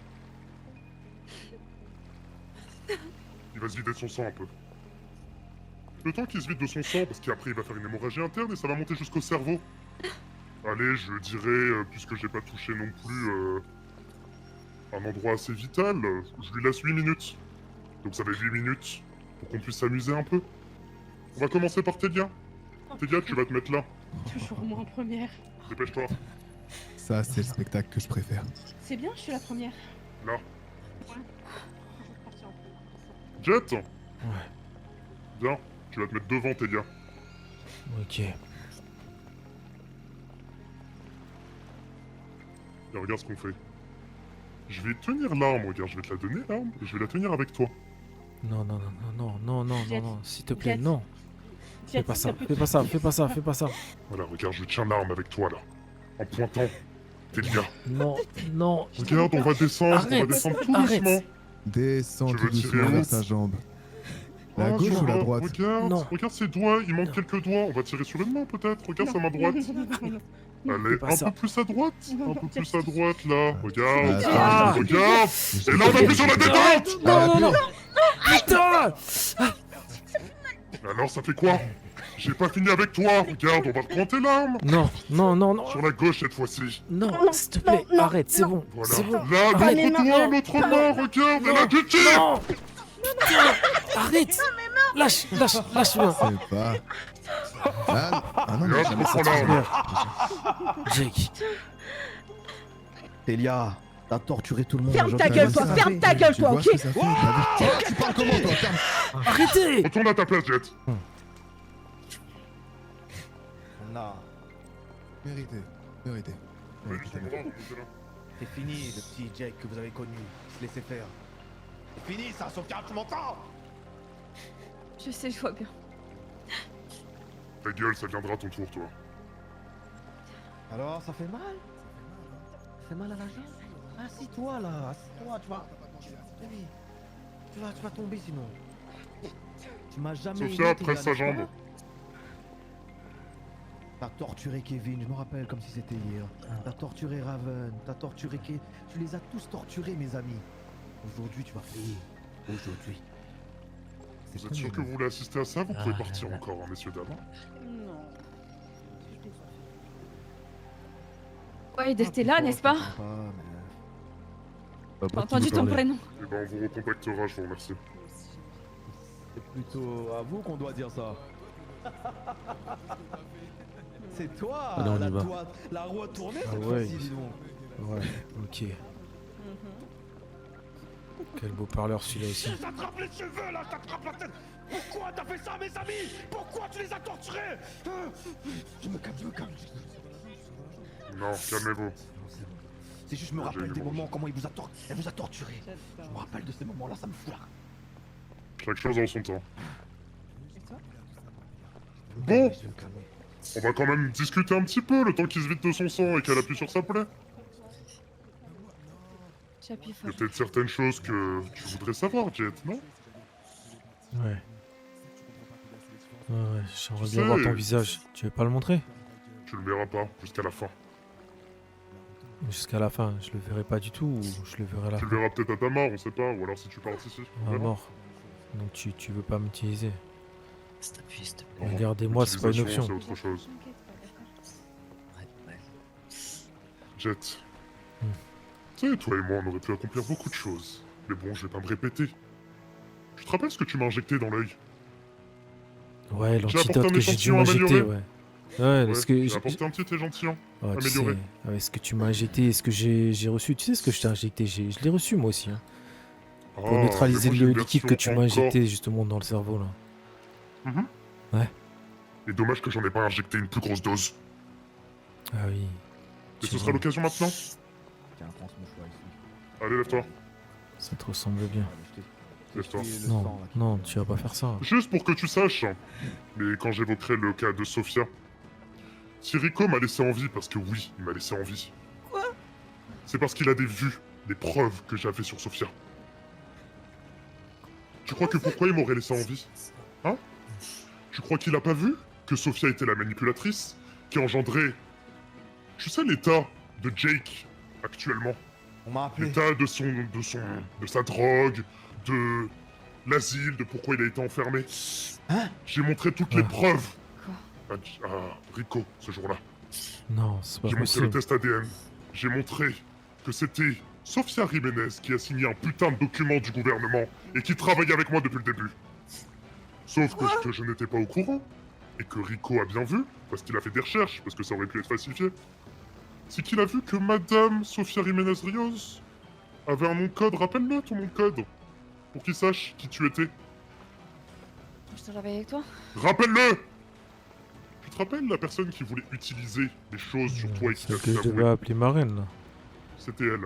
Il va se vider de son sang un peu. Le temps qu'il se vide de son sang, parce qu'après il va faire une hémorragie interne et ça va monter jusqu'au cerveau. Allez, je dirais, puisque j'ai pas touché non plus un endroit assez vital, je lui laisse 8 minutes. Donc ça fait 8 minutes pour qu'on puisse s'amuser un peu. On va commencer par Telia. Telia, tu vas te mettre là. Toujours moi en première. Dépêche-toi. Ça, c'est le spectacle que je préfère. C'est bien, je suis la première. Là. Ouais. Jet. Ouais. Viens, tu vas te mettre devant Telia. Ok. Et regarde ce qu'on fait. Je vais tenir l'arme, regarde, je vais te la donner l'arme, et je vais la tenir avec toi. Non, Jet. s'il te plaît, Jet. non. Jet, Fais pas s'il ça, te plaît. fais pas ça. Voilà, regarde, je tiens l'arme avec toi là. En pointant. Telia. Non. Regarde, on va descendre, Arrête, tout arrête. doucement. Descends Tu tout veux tirer doucement où? vers sa jambe. La Oh, gauche tu ou la vois, droite? Regarde, Non. regarde ses doigts, il manque quelques doigts. On va tirer sur une main peut-être. Regarde sa main droite. Allez, pas un ça. peu plus à droite. Un peu plus à droite là. Regarde. Ah, Regarde. Et là, on appuie sur la détente. Non. Putain. Alors, ça fait quoi? J'ai pas fini avec toi. Regarde, on va reprendre tes larmes. Non. Sur la gauche cette fois-ci. Non, s'il te plaît, arrête, c'est bon. Voilà. C'est bon. Là, Arrête. l'autre doigt, l'autre main. Regarde. Et là, tu tires. Non. Arrête. Lâche-moi. C'est pas. Ah non, mais Regarde, jamais reprends ça l'arme. Jake. Delia, t'as torturé tout le monde. Ferme ta aujourd'hui. gueule, Tu toi, vois ferme ta gueule, Tu toi, vois ok ce que ça fait, t'as vu? Tu parles comment, toi? Ferme. Arrêtez. Retourne à ta place, Jet. On a. Mérité. C'est fini, le petit Jake que vous avez connu. Se laissez faire. C'est fini, ça, sauvegarde, tu m'entends? Je sais, je vois bien. Ta gueule, ça viendra à ton tour, toi. Alors, ça fait mal? Ça fait mal à la jambe? Assis-toi là, assis-toi, tu vas. Oui. Tu vas tomber sinon. Tu m'as jamais Sophia, aidé, presse sa n'est-ce pas? jambe. T'as torturé Kevin, je me rappelle comme si c'était hier. T'as torturé Raven, t'as torturé Tu les as tous torturés, mes amis. Aujourd'hui, tu vas payer. Aujourd'hui. Vous êtes sûr que vous voulez assister à ça? Vous pouvez partir encore, hein, messieurs, dames. Non. Ouais, t'es là, n'est-ce pas? J'ai entendu ton prénom. Eh ben, on vous recontactera, je vous remercie. C'est plutôt à vous qu'on doit dire ça. C'est toi, Allez, on y va. la roue a tourné Ah cette ouais. fois-ci, dis donc. Ouais, ok. Quel beau parleur celui-là aussi. T'attrapes les cheveux là, t'attrapes la tête. Pourquoi t'as fait ça à mes amis? Pourquoi tu les as torturés? Je me calme. Non, calmez-vous. C'est juste, je me Ah, rappelle j'ai des eu moments, comment elle vous a torturé. Je me rappelle de ces moments-là, ça me fout là. Chaque chose en son temps. Bon, on va quand même discuter un petit peu le temps qu'il se vide de son sang et qu'elle appuie sur sa plaie. J'appuie Il y fort. a peut-être certaines choses que tu voudrais savoir, Jet, non? Ouais. Ouais, j'aimerais Tu bien voir sais- ton visage. Tu veux pas le montrer? Tu le verras pas jusqu'à la fin. Jusqu'à la fin, je le verrai pas du tout ou je le verrai à la Tu fin? le verras peut-être à ta mort, on sait pas, ou alors si tu pars ici. on À verra. mort. Donc tu veux pas m'utiliser? S'il te plaît. Non, Regardez-moi, c'est pas une l'utilisation, option. C'est autre chose. Ouais. Jet. Tu sais, toi et moi, on aurait pu accomplir beaucoup de choses. Mais bon, je vais pas me répéter. Tu te rappelles ce que tu m'as injecté dans l'œil? Ouais, J'ai apporté l'antidote un que j'ai dû échantillon m'injecter, amélioré. ouais. Ouais, Ouais, est-ce que... j'ai apporté un petit échantillon Ouais, tu sais, amélioré. ouais, ce que tu m'as injecté, est-ce que j'ai reçu? Tu sais ce que je t'ai injecté? Je l'ai reçu moi aussi, hein. Pour Ah, neutraliser mais moi, j'ai le une liquide que tu version m'as encore- injecté justement dans le cerveau là. Ouais. Et dommage que j'en ai pas injecté une plus grosse dose. Ah oui. Et Tu ce vois, sera l'occasion maintenant. Tiens, prends ce mouchoir ici. Allez, lève-toi. ça te ressemble bien. Lève-toi. Non, tu vas pas faire ça. Juste pour que tu saches, mais quand j'évoquerai le cas de Sophia, si Rico m'a laissé en vie, parce que oui, il m'a laissé en vie. Quoi? C'est parce qu'il a des vues, des preuves que j'avais sur Sophia. Tu crois que pourquoi il m'aurait laissé en vie? Hein? Tu crois qu'il a pas vu que Sophia était la manipulatrice qui engendrait, tu sais, l'état de Jake actuellement? On m'a appelé. L'état de sa drogue, de l'asile, de pourquoi il a été enfermé. Hein? J'ai montré toutes les preuves à Rico ce jour-là. Non, c'est pas J'ai montré le possible. test ADN. J'ai montré que c'était Sofia Jiménez qui a signé un putain de document du gouvernement et qui travaille avec moi depuis le début. Sauf que je n'étais pas au courant. Et que Rico a bien vu, parce qu'il a fait des recherches, parce que ça aurait pu être falsifié. C'est qu'il a vu que Madame Sofia Jiménez Rios avait un nom de code. Rappelle-le ton nom de code. Pour qu'il sache qui tu étais. Je te l'avais avec toi? Rappelle-le! Tu te rappelles la personne qui voulait utiliser des choses sur toi et qui t'a Celle que fait je devais avouer? appeler ma reine là. C'était elle.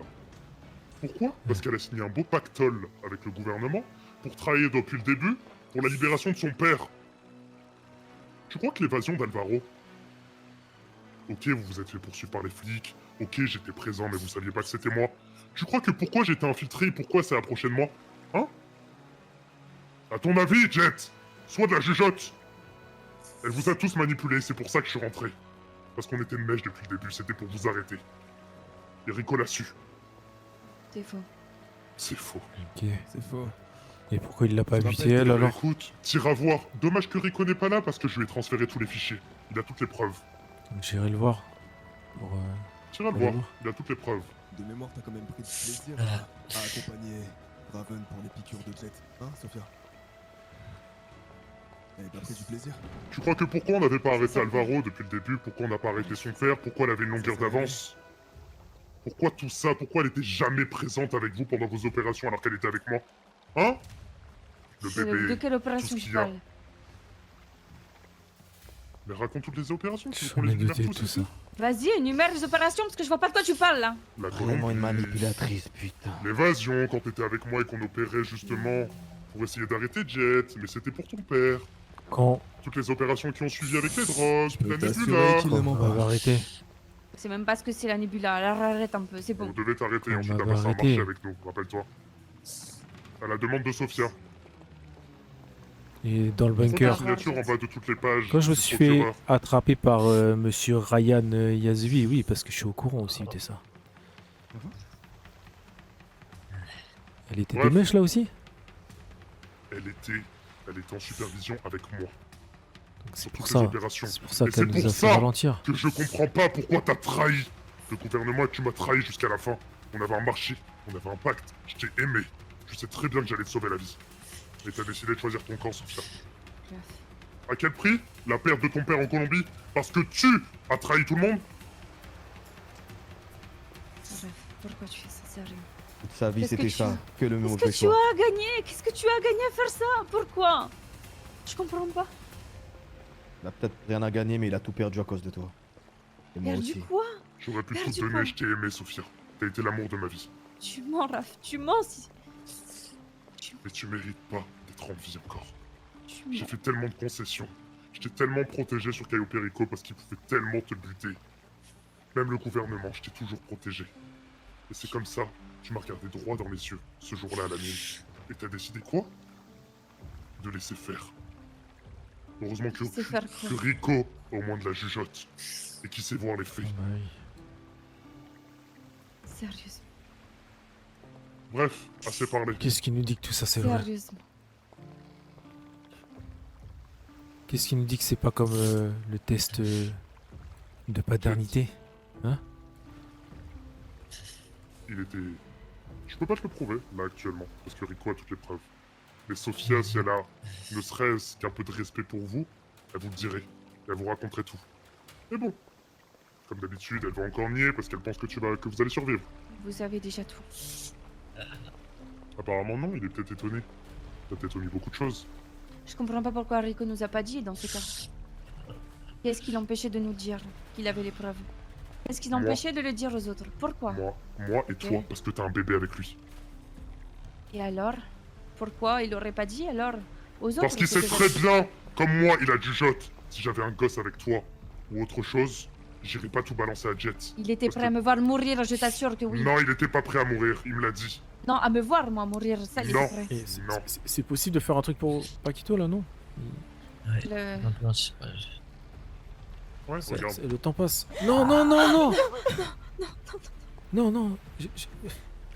Pourquoi? Parce qu'elle a signé un beau pactole avec le gouvernement pour travailler depuis le début pour la libération de son père. Tu crois que l'évasion d'Alvaro... Ok, vous vous êtes fait poursuivre par les flics. Ok, j'étais présent, mais vous saviez pas que c'était moi. Tu crois que pourquoi j'étais infiltré et pourquoi c'est approché de moi? Hein? À ton avis, Jet, sois de la jugeote. Elle vous a tous manipulés, c'est pour ça que je suis rentré. Parce qu'on était de mèche depuis le début, c'était pour vous arrêter. Et Rico l'a su. C'est faux. C'est faux. Ok. C'est faux. Et pourquoi il l'a pas Je invité rappelle elle que- alors? Écoute, tire à voir. Dommage que Rico n'est pas là parce que je lui ai transféré tous les fichiers. Il a toutes les preuves. Donc j'irai le voir. Pour, Tire à le pour voir, voir. il a toutes les preuves. De mémoire, t'as quand même pris du plaisir à accompagner Raven pour les piqûres de Jet. Hein, Sophia? T'as pris du plaisir? Tu crois que pourquoi on n'avait pas arrêté Alvaro depuis le début? Pourquoi on n'a pas arrêté son père? Pourquoi elle avait une longueur d'avance? Pourquoi tout ça? Pourquoi elle était jamais présente avec vous pendant vos opérations alors qu'elle était avec moi? Hein? Le bébé. De quelle opération tout ce tu qu'il y a. parles? Mais raconte toutes les opérations, tu veux J'en qu'on les ai énumère douté de tous tout ici? ça. Vas-y, énumère les opérations parce que je vois pas de quoi tu parles là. La Vraiment une Colombie, manipulatrice, putain. l'évasion quand t'étais avec moi et qu'on opérait justement pour essayer d'arrêter Jet, mais c'était pour ton père. Quand Toutes les opérations qui ont suivi avec les drogues, la t'assurer Nebula. qu'il on ment m'avait pas. arrêté. C'est même pas ce que c'est la nébula. Alors arrête un peu, c'est bon. Vous devez t'arrêter, On ensuite m'avait t'as passé un arrêté. marché avec nous, rappelle-toi. À la demande de Sophia. Et dans le Prends ta bunker. signature en bas de toutes les pages. Quand je me du suis fait procureur. attraper par monsieur Ryan Yazvi, oui, parce que je suis au courant aussi de ça. Elle était de Bref. mèche là aussi? Elle était en supervision avec moi. Donc c'est Sur pour toutes les ça. opérations. C'est pour ça Et qu'elle c'est nous pour a fait ça ralentir. que je comprends pas pourquoi t'as trahi le gouvernement et que tu m'as trahi jusqu'à la fin. On avait un marché, on avait un pacte, je t'ai aimé. Je sais très bien que j'allais te sauver la vie. Et t'as décidé de choisir ton camp, Sophia. À quel prix? La perte de ton père en Colombie? Parce que tu as trahi tout le monde? Bref, pourquoi tu fais ça, sérieux? Toute sa vie, Qu'est-ce que c'était tu ça. as- Que le Qu'est-ce mauvais que tu choix. as gagné? Qu'est-ce que tu as gagné à faire ça? Pourquoi? Je comprends pas. Il a peut-être rien à gagner, mais il a tout perdu à cause de toi. Et moi Perdu aussi. quoi? J'aurais pu tout Perdu te donner, quoi? je t'ai aimé, Sophia. T'as été l'amour de ma vie. Tu mens, Raph, tu mens si. Mais tu mérites pas d'être en vie encore. Tu J'ai mens. fait tellement de concessions. Je t'ai tellement protégé sur Cayo Perico parce qu'il pouvait tellement te buter. Même le gouvernement, je t'ai toujours protégé. Et c'est comme ça, tu m'as regardé droit dans les yeux, ce jour-là à la nuit. Et t'as décidé quoi? De laisser faire. Heureusement que, Laisser faire quoi? que Rico a au moins de la jugeote. Et qui sait voir les faits. Sérieusement. Bref, assez parlé. Qu'est-ce qui nous dit que tout ça c'est vrai? Sérieusement. Qu'est-ce qui nous dit que c'est pas comme le test de paternité? Hein? Il était... Je peux pas te le prouver, là, actuellement, parce que Rico a toutes les preuves. Mais Sophia, si elle a ne serait-ce qu'un peu de respect pour vous, elle vous le dirait. Elle vous raconterait tout. Mais bon, comme d'habitude, elle va encore nier parce qu'elle pense que vous allez survivre. Vous savez déjà tout. Apparemment non, il est peut-être étonné. T'as peut-être omis beaucoup de choses. Je comprends pas pourquoi Rico nous a pas dit dans ce cas. Qu'est-ce qui l'empêchait de nous dire qu'il avait les preuves? Qu'est-ce qui Moi. l'empêchait de le dire aux autres? Pourquoi? Moi et toi, parce que t'as un bébé avec lui. Et alors? Pourquoi il aurait pas dit alors aux autres? Parce qu'il que sait c'était- très bien, comme moi, il a du jote. Si j'avais un gosse avec toi, ou autre chose, j'irais pas tout balancer à Jet. Il était prêt à me voir mourir, je t'assure que oui. Non, il était pas prêt à mourir, il me l'a dit. Non, à me voir moi mourir, ça il Non. était prêt. Et c'est possible de faire un truc pour Paquito là, non? Le- Ouais, regarde. Le temps passe. Non, non, non, non! Non, non,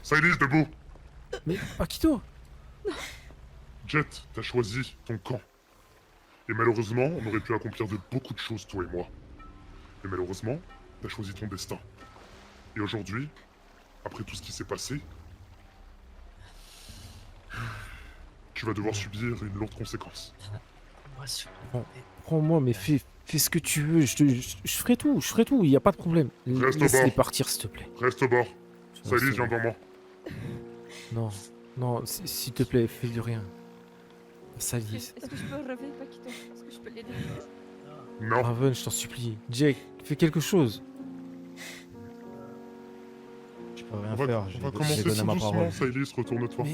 Silas, debout! Mais Paquito! Jet, t'as choisi ton camp. Et malheureusement, on aurait pu accomplir de beaucoup de choses, toi et moi. Et malheureusement, t'as choisi ton destin. Et aujourd'hui, après tout ce qui s'est passé, tu vas devoir subir une lourde conséquence. Prends-moi, mais fais ce que tu veux, je ferai tout, il y a pas de problème. Reste au Laisse-les bord. partir, s'il te plaît. Reste au bord. Je Silas, reste- viens devant moi. Non, non, s'il te plaît, fais de rien. Salis. Est-ce que je peux rêver, Paquito? Est-ce que je peux l'aider? Non. Raven, je t'en supplie. Jake, fais quelque chose. Je peux rien On va, faire. on j'ai- va j'ai commencer donné tout ma doucement, parole. Silas, retourne-toi.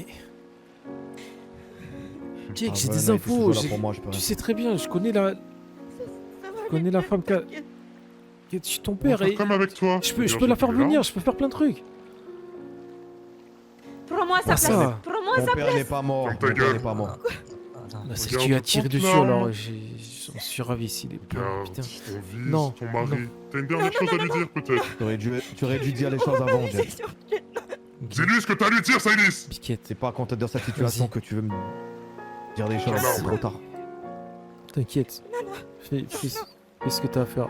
Jake, j'ai Raven des a été infos. toujours là j'ai- pour moi, je peux Tu rien sais très bien, je connais la femme qui a... Je suis ton On va père faire et... comme avec toi. Je peux Regarde, la j'ai faire mis là. venir, je peux faire plein de trucs. Prends-moi sa Pas place! ça. Prends-moi Mon sa père place! n'est pas mort. Ferme ta Mon père gueule. n'est pas mort. Attends. Bah, c'est que Regarde tu as ton tiré dessus, plan. alors j'en suis ravi s'il est pas. Regarde, Putain. ton fils, Non, ton mari. non. T'as une dernière chose à lui dire, peut-être? Tu aurais dû dire les choses avant, Jet. Dis-lui ce que t'as à lui dire, Sailis! Piquette. C'est pas quand t'es dans cette situation que tu veux me dire des choses, c'est trop tard. T'inquiète. Fais ce que t'as à faire.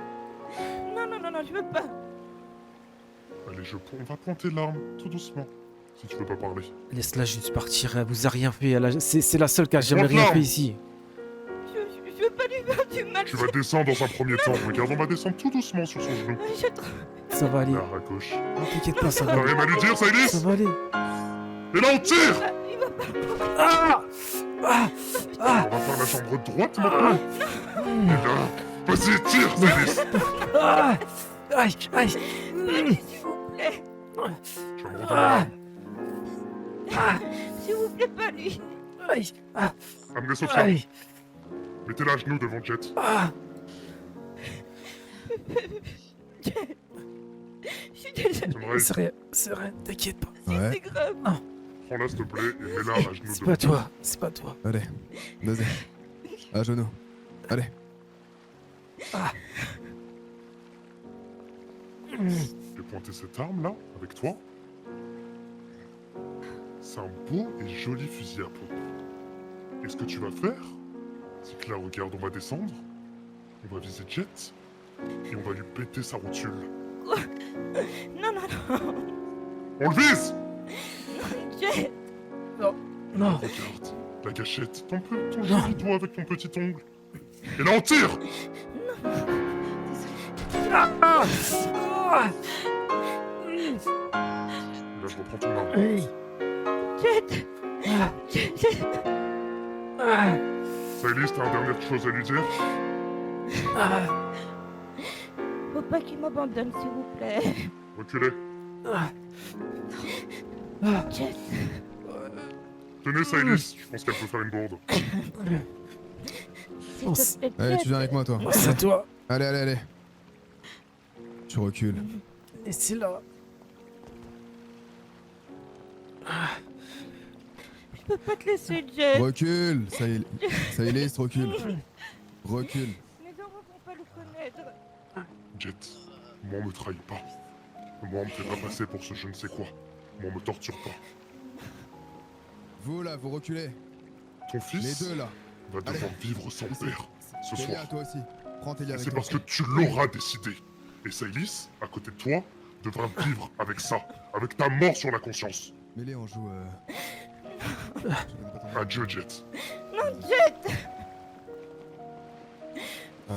Non, je veux pas. Allez, on va pointer l'arme, tout doucement, si tu veux pas parler. Laisse-la juste partir, elle vous a rien fait. C'est la seule qui a jamais Monte rien l'arme. fait ici. Je veux pas lui faire du mal. Tu vas descendre dans un premier temps. Regarde, on va descendre tout doucement sur son genou. Ça va aller. Là, à gauche. Ne t'inquiète pas, ça va T'as aller. rien à lui dire, Sailis? Ça va aller. Et là, on tire! Ah! Ah! Ah! On va faire la chambre droite maintenant. Et là, vas-y, tire, Sailis! Ah! Aïe! Aïe! S'il vous plaît. Je vais me redonner l'arme. S'il vous plaît, pas lui. Aïe! Ah! Amenez Sophia. Aïe! Mettez-la à genoux devant Jet. Ah! Je suis désolée. C'est rien, t'inquiète pas. Ouais. C'est grave. Prends-la, s'il te plaît, et mets-la à genoux C'est devant pas toi, c'est pas toi. Allez, vas-y. À genoux. Allez. Ah! J'ai pointé cette arme-là, avec toi. C'est un beau et joli fusil à pompe. Et ce que tu vas faire, c'est que là, regarde, on va descendre, on va viser Jet, et on va lui péter sa rotule. Quoi? Non. On le vise! Jet. Non. Regarde, la gâchette, ton joli doigt avec ton petit ongle. Et là, on tire! Ah! Ah! Et là, je reprends ton arme. Jet. Ah! Jet. Ah! Sailis, t'as une dernière chose à lui dire? Ah! Faut pas qu'il m'abandonne, s'il vous plaît. Reculez. Ah! Ah! Jet. Tenez, Sailis, je pense qu'elle peut faire une bourde. S'il te plaît, Allez, Jet. tu viens avec moi, toi. C'est à toi. Allez. Tu recules. Laissez-la. Ah! Je peux pas te laisser, Jet. Recule, Sailis, recule. Recule. Mes enfants vont pas le connaître. Jet, moi on me trahit pas. Moi on me fait pas passer pour ce je ne sais quoi. Moi on me torture pas. Vous là, vous reculez. Ton fils Les deux là. va devoir vivre sans père ce Télia, soir. toi aussi. Prends Télia Et avec c'est toi. parce que tu l'auras décidé. Et Sailis, à côté de toi, devra vivre avec ça, avec ta mort sur la conscience. Mêlé, on joue. Adieu, Jet. Non, Jet.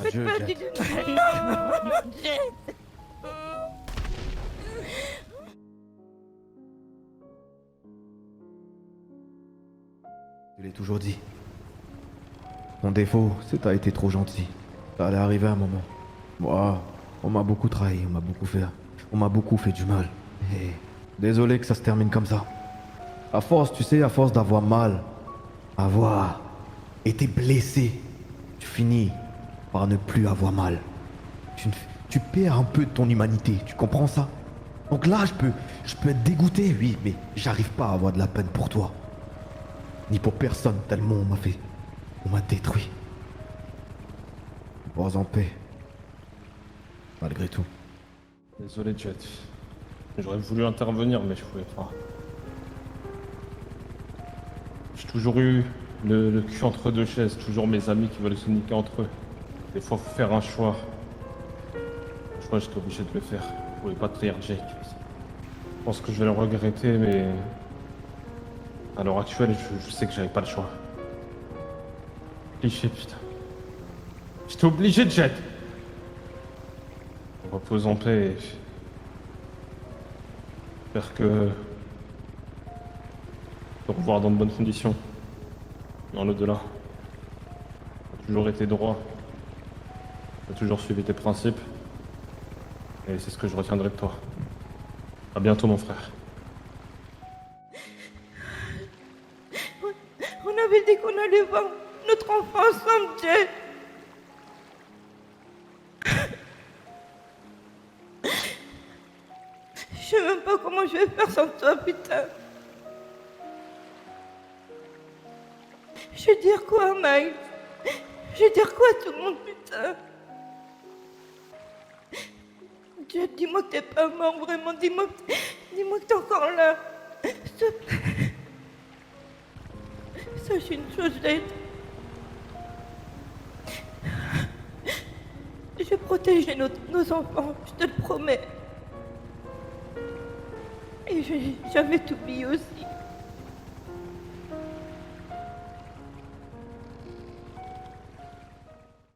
Faites Adieu, pas Jet. du non, Jet. Je l'ai toujours dit. Mon défaut, c'est que t'as été trop gentil. Ça allait arriver un moment. Moi, on m'a beaucoup trahi, on m'a beaucoup fait du mal. Et désolé que ça se termine comme ça. À force, tu sais, à force d'avoir mal, avoir été blessé, tu finis par ne plus avoir mal. Tu perds un peu de ton humanité, tu comprends ça? Donc là, je peux être dégoûté, oui, mais j'arrive pas à avoir de la peine pour toi. Ni pour personne, tellement on m'a détruit. Repose en paix. Malgré tout. Désolé, Jet. J'aurais voulu intervenir, mais je pouvais pas. J'ai toujours eu le cul entre deux chaises, toujours mes amis qui veulent se niquer entre eux. Des fois, faut faire un choix. Je crois que j'étais obligé de le faire. Je pouvais pas trahir Jake. Je pense que je vais le regretter, mais à l'heure actuelle, je sais que j'avais pas le choix. Cliché, putain. J'étais obligé de Jet. Repose en paix et j'espère que te revoir dans de bonnes conditions. Dans l'au-delà. T'as toujours été droit. T'as toujours suivi tes principes. Et c'est ce que je retiendrai de toi. À bientôt, mon frère. On avait dit qu'on allait voir notre enfant ensemble, Jet. Je sais même pas comment je vais faire sans toi, putain. Je vais dire quoi, Miles? Je vais dire quoi à tout le monde, putain? Dieu, dis-moi que t'es pas mort, vraiment, dis-moi que t'es encore là. S'il te plaît. Sache une chose, Jade. Je vais protéger nos enfants, je te le promets. Et je vais jamais t'oublier aussi.